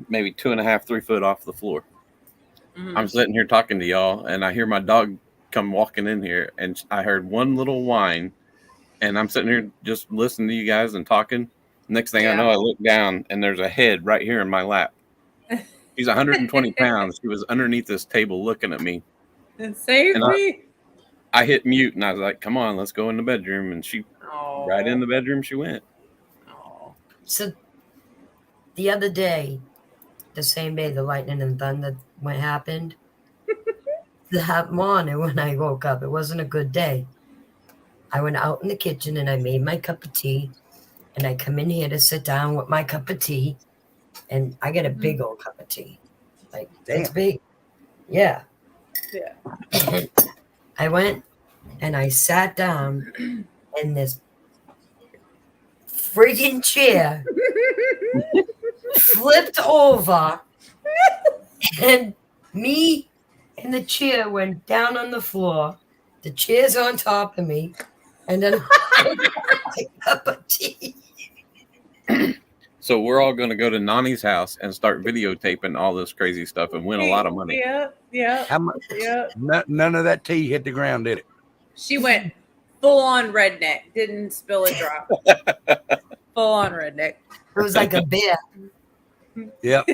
maybe 2.5, 3 foot off the floor. Mm-hmm. I'm sitting here talking to y'all, and I hear my dog come walking in here, and I heard one little whine, and I'm sitting here just listening to you guys and talking. Next thing I know, I look down, and there's a head right here in my lap. She's 120 pounds. She was underneath this table looking at me. And save me. I hit mute, and I was like, come on, let's go in the bedroom. And she, right in the bedroom she went. So the other day, the same day the lightning and thunder happened, that morning when I woke up, it wasn't a good day. I went out in the kitchen and I made my cup of tea. And I come in here to sit down with my cup of tea. And I get a big old cup of tea. Like, it's big. Yeah. Yeah. I went and I sat down in this friggin' chair, flipped over, and me and the chair went down on the floor. The chair's on top of me, and then I got a cup of tea. So we're all going to go to Nani's house and start videotaping all this crazy stuff and win a lot of money. Yeah. How much? Yeah. None of that tea hit the ground, did it? She went full on redneck. Didn't spill a drop. Full on redneck. It was like a bear. Yep.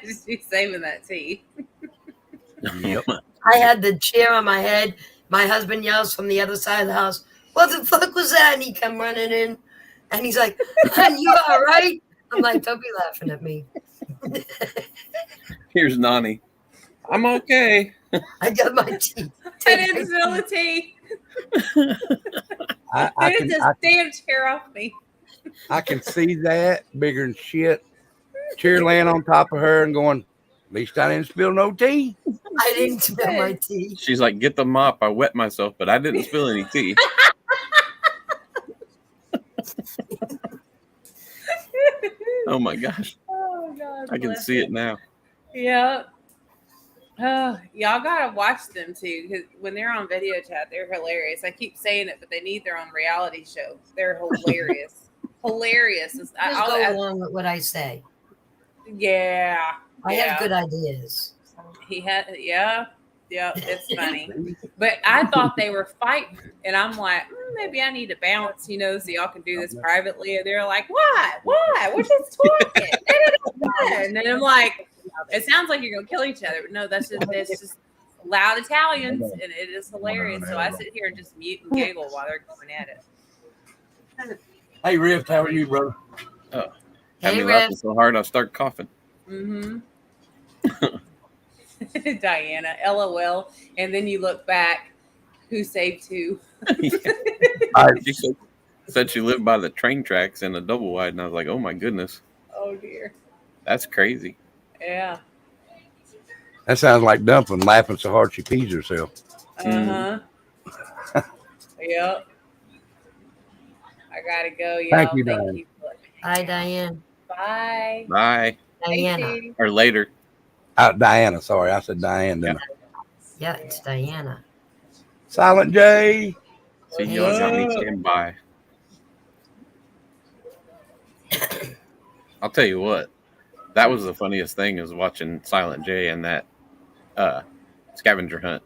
She's saving that tea. Yep. I had the chair on my head. My husband yells from the other side of the house, "What the fuck was that?" And he come running in. And he's like, "Hun, you all right?" I'm like, "Don't be laughing at me." Here's Nani. I'm okay. I got my tea. I didn't spill the tea. I Get this damn chair off me. I can see that bigger than shit. Chair laying on top of her and going, "At least I didn't spill no tea." I didn't spill my tea. She's like, get the mop. I wet myself, but I didn't spill any tea. Oh my gosh. Oh God. I can see it now. Yeah. Y'all gotta watch them too, because when they're on video chat, they're hilarious. I keep saying it, but they need their own reality show. They're hilarious. Hilarious. Just go along with what I say. Yeah. I have good ideas. He had, yeah, it's funny. But I thought they were fighting, and I'm like, maybe I need to bounce, so y'all can do this privately. And they're like, why? We're just talking. And then I'm like, it sounds like you're gonna kill each other. But no, it's just loud Italians, and it is hilarious. So I sit here and just mute and giggle while they're going at it. Hey, Rift, how are you, brother? Had me laughing so hard I start coughing. Mm-hmm. Diana, LOL. And then you look back, who saved who? She said she lived by the train tracks in a double wide, and I was like, oh my goodness, Oh dear. that's crazy. Yeah. That sounds like Dumpling laughing so hard she pees herself. Uh-huh. Yep. I gotta go, y'all. Thank you, Diane. Hi, Diane. Bye. Bye. Diana. Thank you. Or later. Diana, sorry, I said Diane. Didn't I? Yeah, it's Diana. Silent J. See you on Johnny stand by. I'll tell you what, that was the funniest thing is watching Silent J and that scavenger hunt.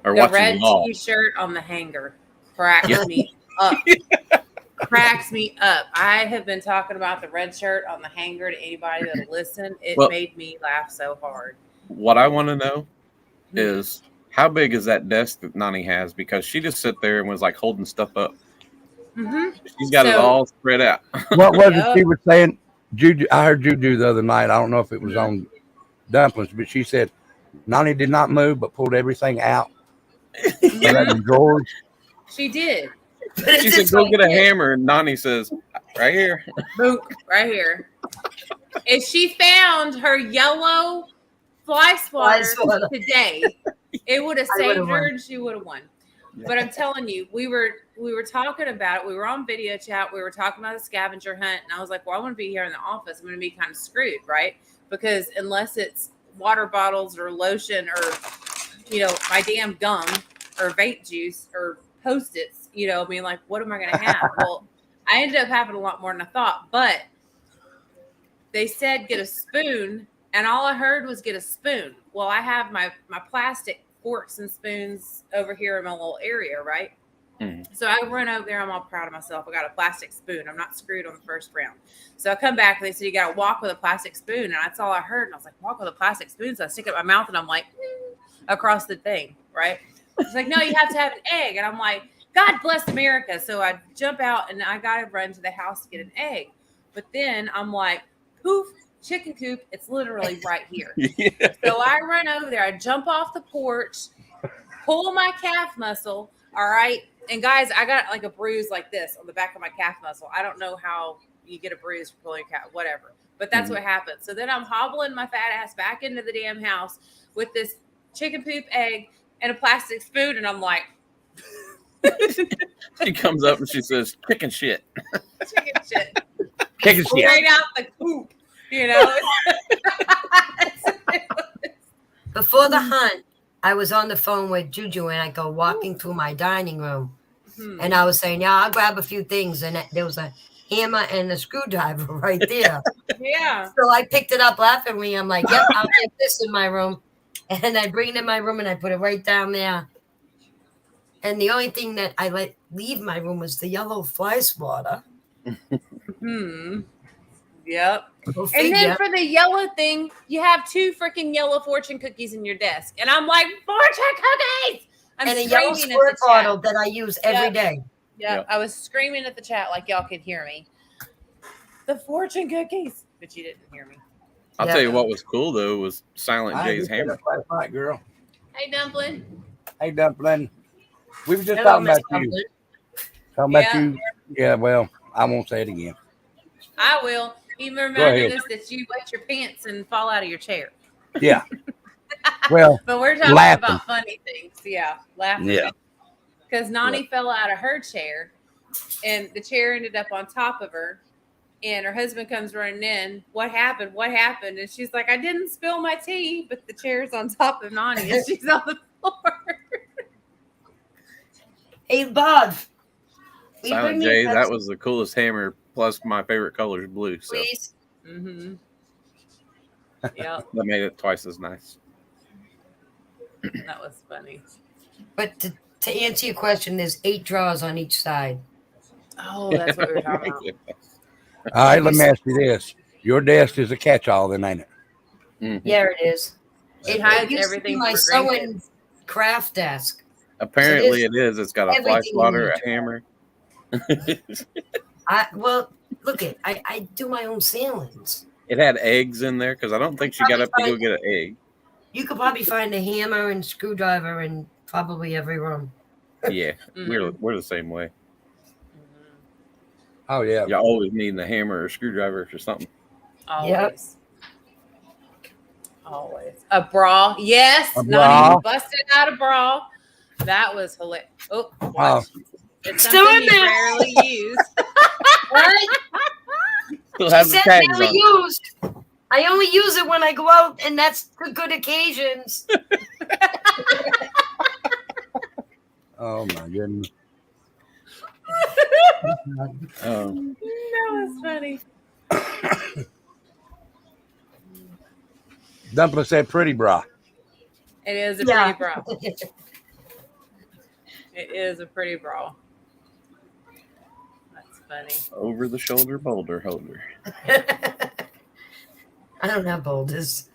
Or The watching red them all. t-shirt on the hanger cracks me up. Cracks me up. I have been talking about the red shirt on the hanger to anybody that'll listen. It Well- made me laugh so hard. What I want to know is how big is that desk that Nani has? Because she just sit there and was like holding stuff up. Mm-hmm. She's got it So- all spread out. What was Yep. it she was saying? Juju, I heard Juju the other night. I don't know if it was on Dumplings, but she said Nani did not move, but pulled everything out. Put it in drawers. She did. She said, go get a hammer. And Nani says, right here. Boop, right here. If she found her yellow fly swatter swatter. today, it would have I saved would've her won. and she would have won. But I'm telling you, we were talking about it. We were on video chat. We were talking about the scavenger hunt, and I was like, "Well, I want to be here in the office. I'm going to be kind of screwed, right? Because unless it's water bottles or lotion or my damn gum or vape juice or Post-its, I mean, like, what am I going to have?" Well, I ended up having a lot more than I thought, but they said get a spoon, and all I heard was get a spoon. Well, I have my plastic forks and spoons over here in my little area, right? So I run over there. I'm all proud of myself. I got a plastic spoon. I'm not screwed on the first round. So I come back and they said, you got to walk with a plastic spoon. And that's all I heard. And I was like, walk with a plastic spoon. So I stick it in my mouth and I'm like, across the thing, right? It's like, no, you have to have an egg. And I'm like, God bless America. So I jump out and I got to run to the house to get an egg. But then I'm like, poof, chicken coop. It's literally right here. So I run over there. I jump off the porch, pull my calf muscle. All right. And guys, I got like a bruise like this on the back of my calf muscle. I don't know how you get a bruise for pulling your calf, whatever. But that's what happened. So then I'm hobbling my fat ass back into the damn house with this chicken poop egg and a plastic spoon. And I'm like, She comes up and she says, chicken shit. chicken shit. Chicken shit. Straight out the coop, Before the hunt, I was on the phone with Juju and I go walking through my dining room. And I was saying, yeah, I'll grab a few things. And there was a hammer and a screwdriver right there. Yeah. So I picked it up laughingly. I'm like, yep, I'll take this in my room. And I bring it in my room and I put it right down there. And the only thing that I let leave my room was the yellow fly swatter. Yep. Go And figure. then for the yellow thing, you have 2 freaking yellow fortune cookies in your desk. And I'm like, fortune cookies! I'm and a yellow screaming squirt at the bottle chat. that I use every Yep. day. Yeah, I was screaming at the chat like y'all could hear me. The fortune cookies, but you didn't hear me. I'll Yeah. tell you what was cool though was Silent I J's just hammer. got up last night, girl. Hey, Dumpling. Hey, Dumpling. We were just Hello, talking Miss about you. Dumpling. Talking about Yeah. you. Yeah, well, I won't say it again. I will. He ahead. reminded us that you wet your pants and fall out of your chair. Yeah. Well, But we're talking Laughing. about funny things. Yeah, laughing. Yeah. Because Nani fell out of her chair and the chair ended up on top of her. And her husband comes running in. What happened? What happened? And she's like, I didn't spill my tea, but the chair's on top of Nani and she's on the floor. Hey, Bob. will you bring Silent me J, a that was the coolest hammer. Plus, my favorite color is blue, so please? Mm-hmm. Yep, that made it twice as nice. that was funny. But to answer your question, there's 8 drawers on each side. Oh, that's what we were talking about. all right, let me ask you this. Your desk is a catch-all then, ain't it? Mhm. Yeah, it is. It hides used to everything be my for sewing craft desk. Apparently, it is. It's got a fly everything you swatter, need. a hammer. Well, look it. I do my own ceilings. It had eggs in there because I don't think she got up to go get an egg. You could probably find a hammer and screwdriver in probably every room. Yeah, we're the same way. Oh yeah. You always need a hammer or screwdriver or something. Always. Always. A bra. Yes. A Not bra. even busted out a bra. That was hilarious. Oh, watch. It's Still something in you there. rarely use. Right? Still have the Said tags never on. used. I only use it when I go out, and that's for good occasions. Oh my goodness. Um, That was funny. Dumpling said pretty bra. It is a Yeah. pretty bra. It is a pretty bra. That's funny. over the shoulder boulder holder. I don't have boulders.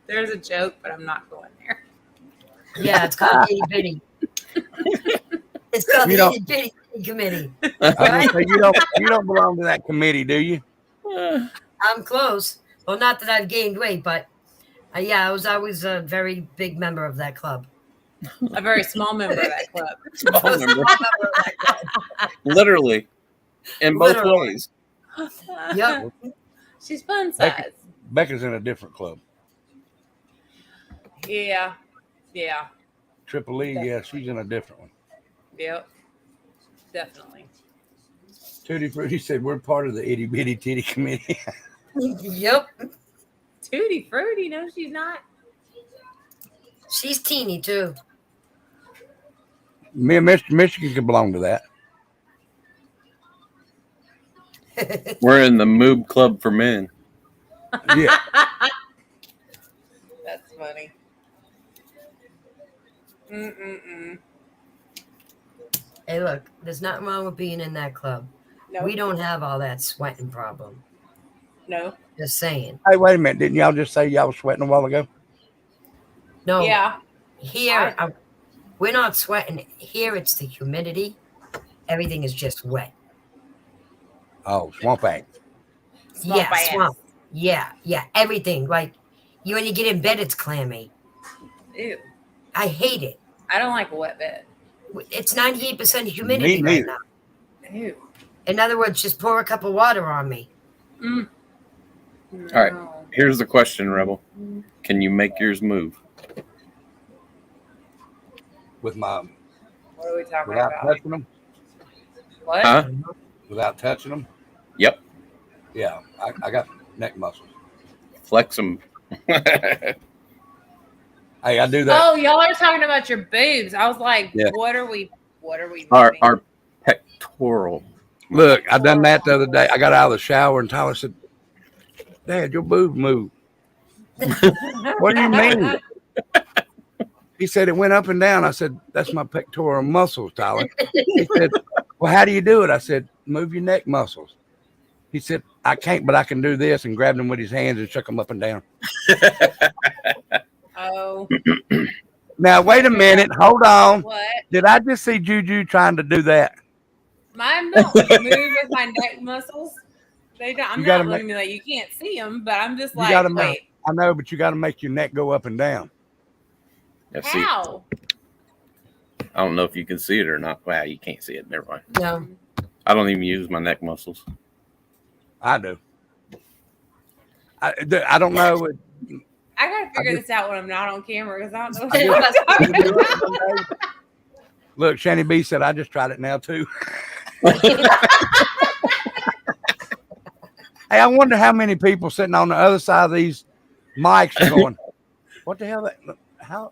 There's a joke, but I'm not going there. Yeah, it's called itty bitty. It's called You the don't- itty bitty committee. I was gonna say, you don't belong to that committee, do you? I'm close. Well, not that I've gained weight, but yeah, I was always a very big member of that club. A very small member of that club. Small number. Literally, in both Literally. ways. Yep. She's fun size. Becca's in a different club. Yeah. Yeah. Triple E, yeah, she's in a different one. Yep. Definitely. Tutti Frutti said we're part of the itty bitty titty committee. Yep. Tutti Frutti. No, she's not. She's teeny too. Me and Mr. Michigan can belong to that. We're in the Moob Club for men. Yeah. That's funny. Mm-mm-mm. Hey, look, there's nothing wrong with being in that club. No. We don't have all that sweating problem. No. Just saying. Hey, wait a minute. Didn't y'all just say y'all was sweating a while ago? No. Yeah. Here, we're not sweating. Here, it's the humidity. Everything is just wet. Oh, swamp act. Swamp Yeah, ass. swamp. Yeah. Everything. Like, when you get in bed, it's clammy. Ew. I hate it. I don't like a wet bed. It's 98% humidity Me right neither. now. Ew. In other words, just pour a cup of water on me. Mm. All right. No. Here's the question, Rebel. Can you make yours move? With my What are we talking without about? touching them. What? Huh? Without touching them. Yep. Yeah, I got neck muscles. Flex them. Hey, I do that. Oh, y'all are talking about your boobs. I was like, Yeah. what are we doing? our pectoral. Look, I done that the other day. I got out of the shower and Tyler said, "Dad, your boob moved." What do you mean? He said it went up and down. I said, "That's my pectoral muscles, Tyler." He said, "Well, how do you do it?" I said, "Move your neck muscles." He said, "I can't, but I can do this," and grabbed them with his hands and shook them up and down. Oh, Now, wait a minute. Hold on. what? Did I just see Juju trying to do that? Mine don't move with my neck muscles. They don't. I'm You gotta not looking like you can't see them, but I'm just You like, gotta wait, I know, but you got to make your neck go up and down. Yeah, see, how? I don't know if you can see it or not. Wow, you can't see it. Never mind. No. I don't even use my neck muscles. I do. I don't know. I gotta figure just- this out when I'm not on camera because I don't know. I What I'm talking about. Look, Shanny B said, I just tried it now too. Hey, I wonder how many people sitting on the other side of these mics are going, what the hell? How?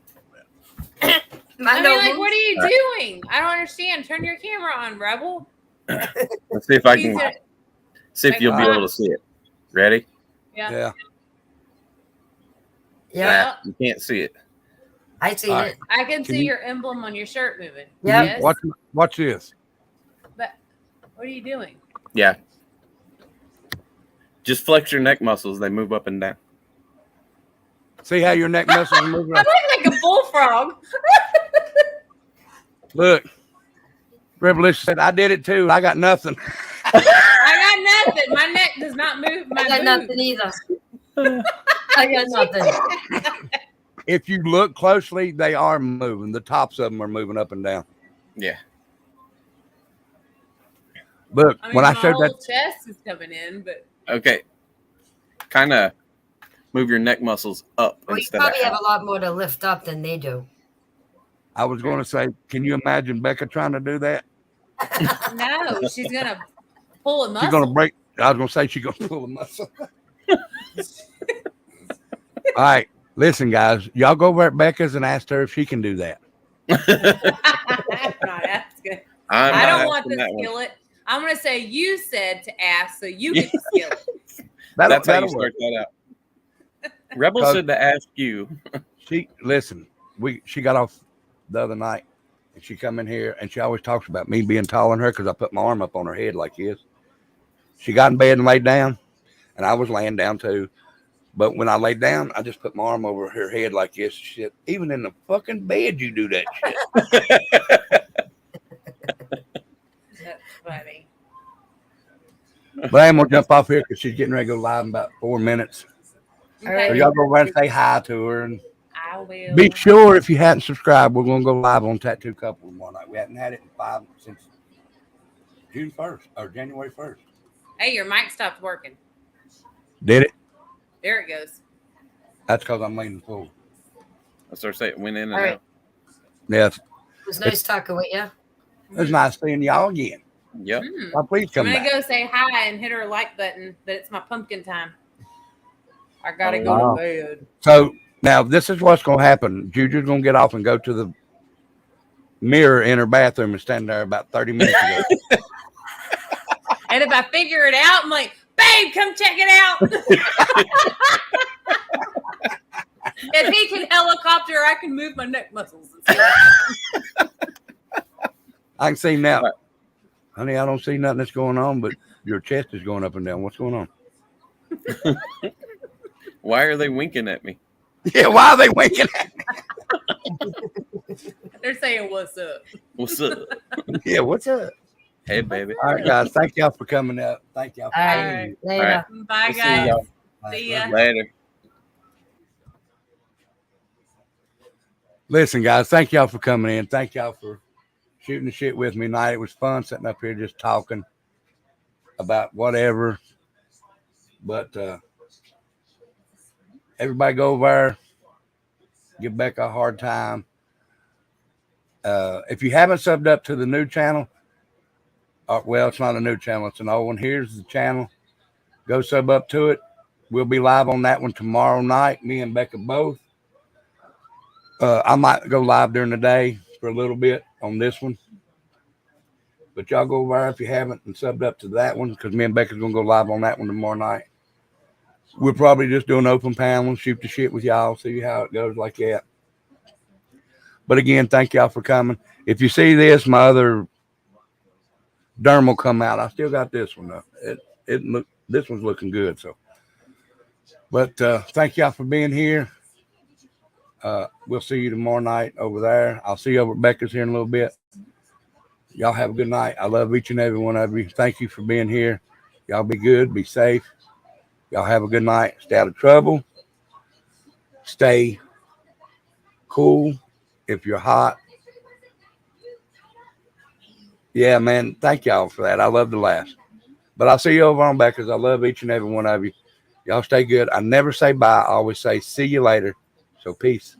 I mean, like, what are you doing? I don't understand. Turn your camera on, Rebel. Let's see if I can Use it. see if you'll be able to see it. Ready? Yeah. Yeah. Yeah, You can't see it. I see All it. right. I can Can see you- your emblem on your shirt moving. Yeah. Yes. Watch this. But what are you doing? Yeah. Just flex your neck muscles. They move up and down. See how your neck muscles are moving? I look like a bullfrog. Look, Revolution said, I did it too. I got nothing. I got nothing. My neck does not move. My I got boobs. nothing either. I got nothing. If you look closely, they are moving. The tops of them are moving up and down. Yeah. Look, I mean, when my I showed whole that, chest is coming in, but Okay. Kind of move your neck muscles up Well, you instead probably of have out. a lot more to lift up than they do. I was going to say, can you imagine Becca trying to do that? no, she's gonna pull a muscle. She's going to break. I was going to say she's going to pull a muscle. All right. Listen, guys, y'all go over at Becca's and ask her if she can do that. I'm not asking. I'm I not don't want asking the that one. skillet. I'm gonna say you said to ask, so you get the skillet. That's how you that'll start work. that out. Rebel Cause- said to ask you. She got off the other night and she come in here and she always talks about me being taller than her because I put my arm up on her head like this. She got in bed and laid down, and I was laying down too. But when I laid down, I just put my arm over her head like this. She said, even in the fucking bed, you do that shit. That's funny. But I am going to jump off here because she's getting ready to go live in about 4 minutes. All right. So y'all go over and say hi to her. And I will. be sure if you hadn't subscribed, we're going to go live on Tattoo Couple tomorrow night. We haven't had it since June 1st or January 1st. Hey, your mic stopped working. Did it? There it goes. That's because I'm leaning forward. I started saying it went in and All right. out. Yes. It was nice talking with you. It's nice seeing y'all again. Yep. Well, please I'm come gonna back. go say hi and hit her like button that it's my pumpkin time. I gotta go Wow. to bed. So now this is what's going to happen. Juju's going to get off and go to the mirror in her bathroom and stand there about 30 minutes ago. And if I figure it out, I'm like, babe, come check it out. If he can helicopter, I can move my neck muscles. And see what happens. I can see now. Honey, I don't see nothing that's going on, but your chest is going up and down. What's going on? Why are they winking at me? Yeah, why are they winking at They're saying, what's up? What's up? me? Yeah, what's up? Hey, baby. All right, guys. Thank y'all for coming up. Thank y'all for All being right. here. Later. Bye, We'll see guys. y'all. All right, See love ya. you. Later. Listen, guys, thank y'all for coming in. Thank y'all for shooting the shit with me tonight. It was fun sitting up here just talking about whatever. But everybody go over there, give Becca a hard time. If you haven't subbed up to the new channel, well, it's not a new channel, it's an old one. Here's the channel. Go sub up to it. We'll be live on that one tomorrow night, me and Becca both. I might go live during the day for a little bit on this one. But y'all go over there if you haven't and subbed up to that one, because me and Becca's going to go live on that one tomorrow night. We'll probably just do an open panel, shoot the shit with y'all, see how it goes like that. But again, thank y'all for coming. If you see this, my other derm will come out. I still got this one though. This one's looking good. So, but thank y'all for being here. We'll see you tomorrow night over there. I'll see you over at Becca's here in a little bit. Y'all have a good night. I love each and every one of you. Thank you for being here. Y'all be good. Be safe. Y'all have a good night. Stay out of trouble. Stay cool. If you're hot. Yeah, man. Thank y'all for that. I love to laugh. But I'll see you over on Becca's. I love each and every one of you. Y'all stay good. I never say bye. I always say see you later. So peace.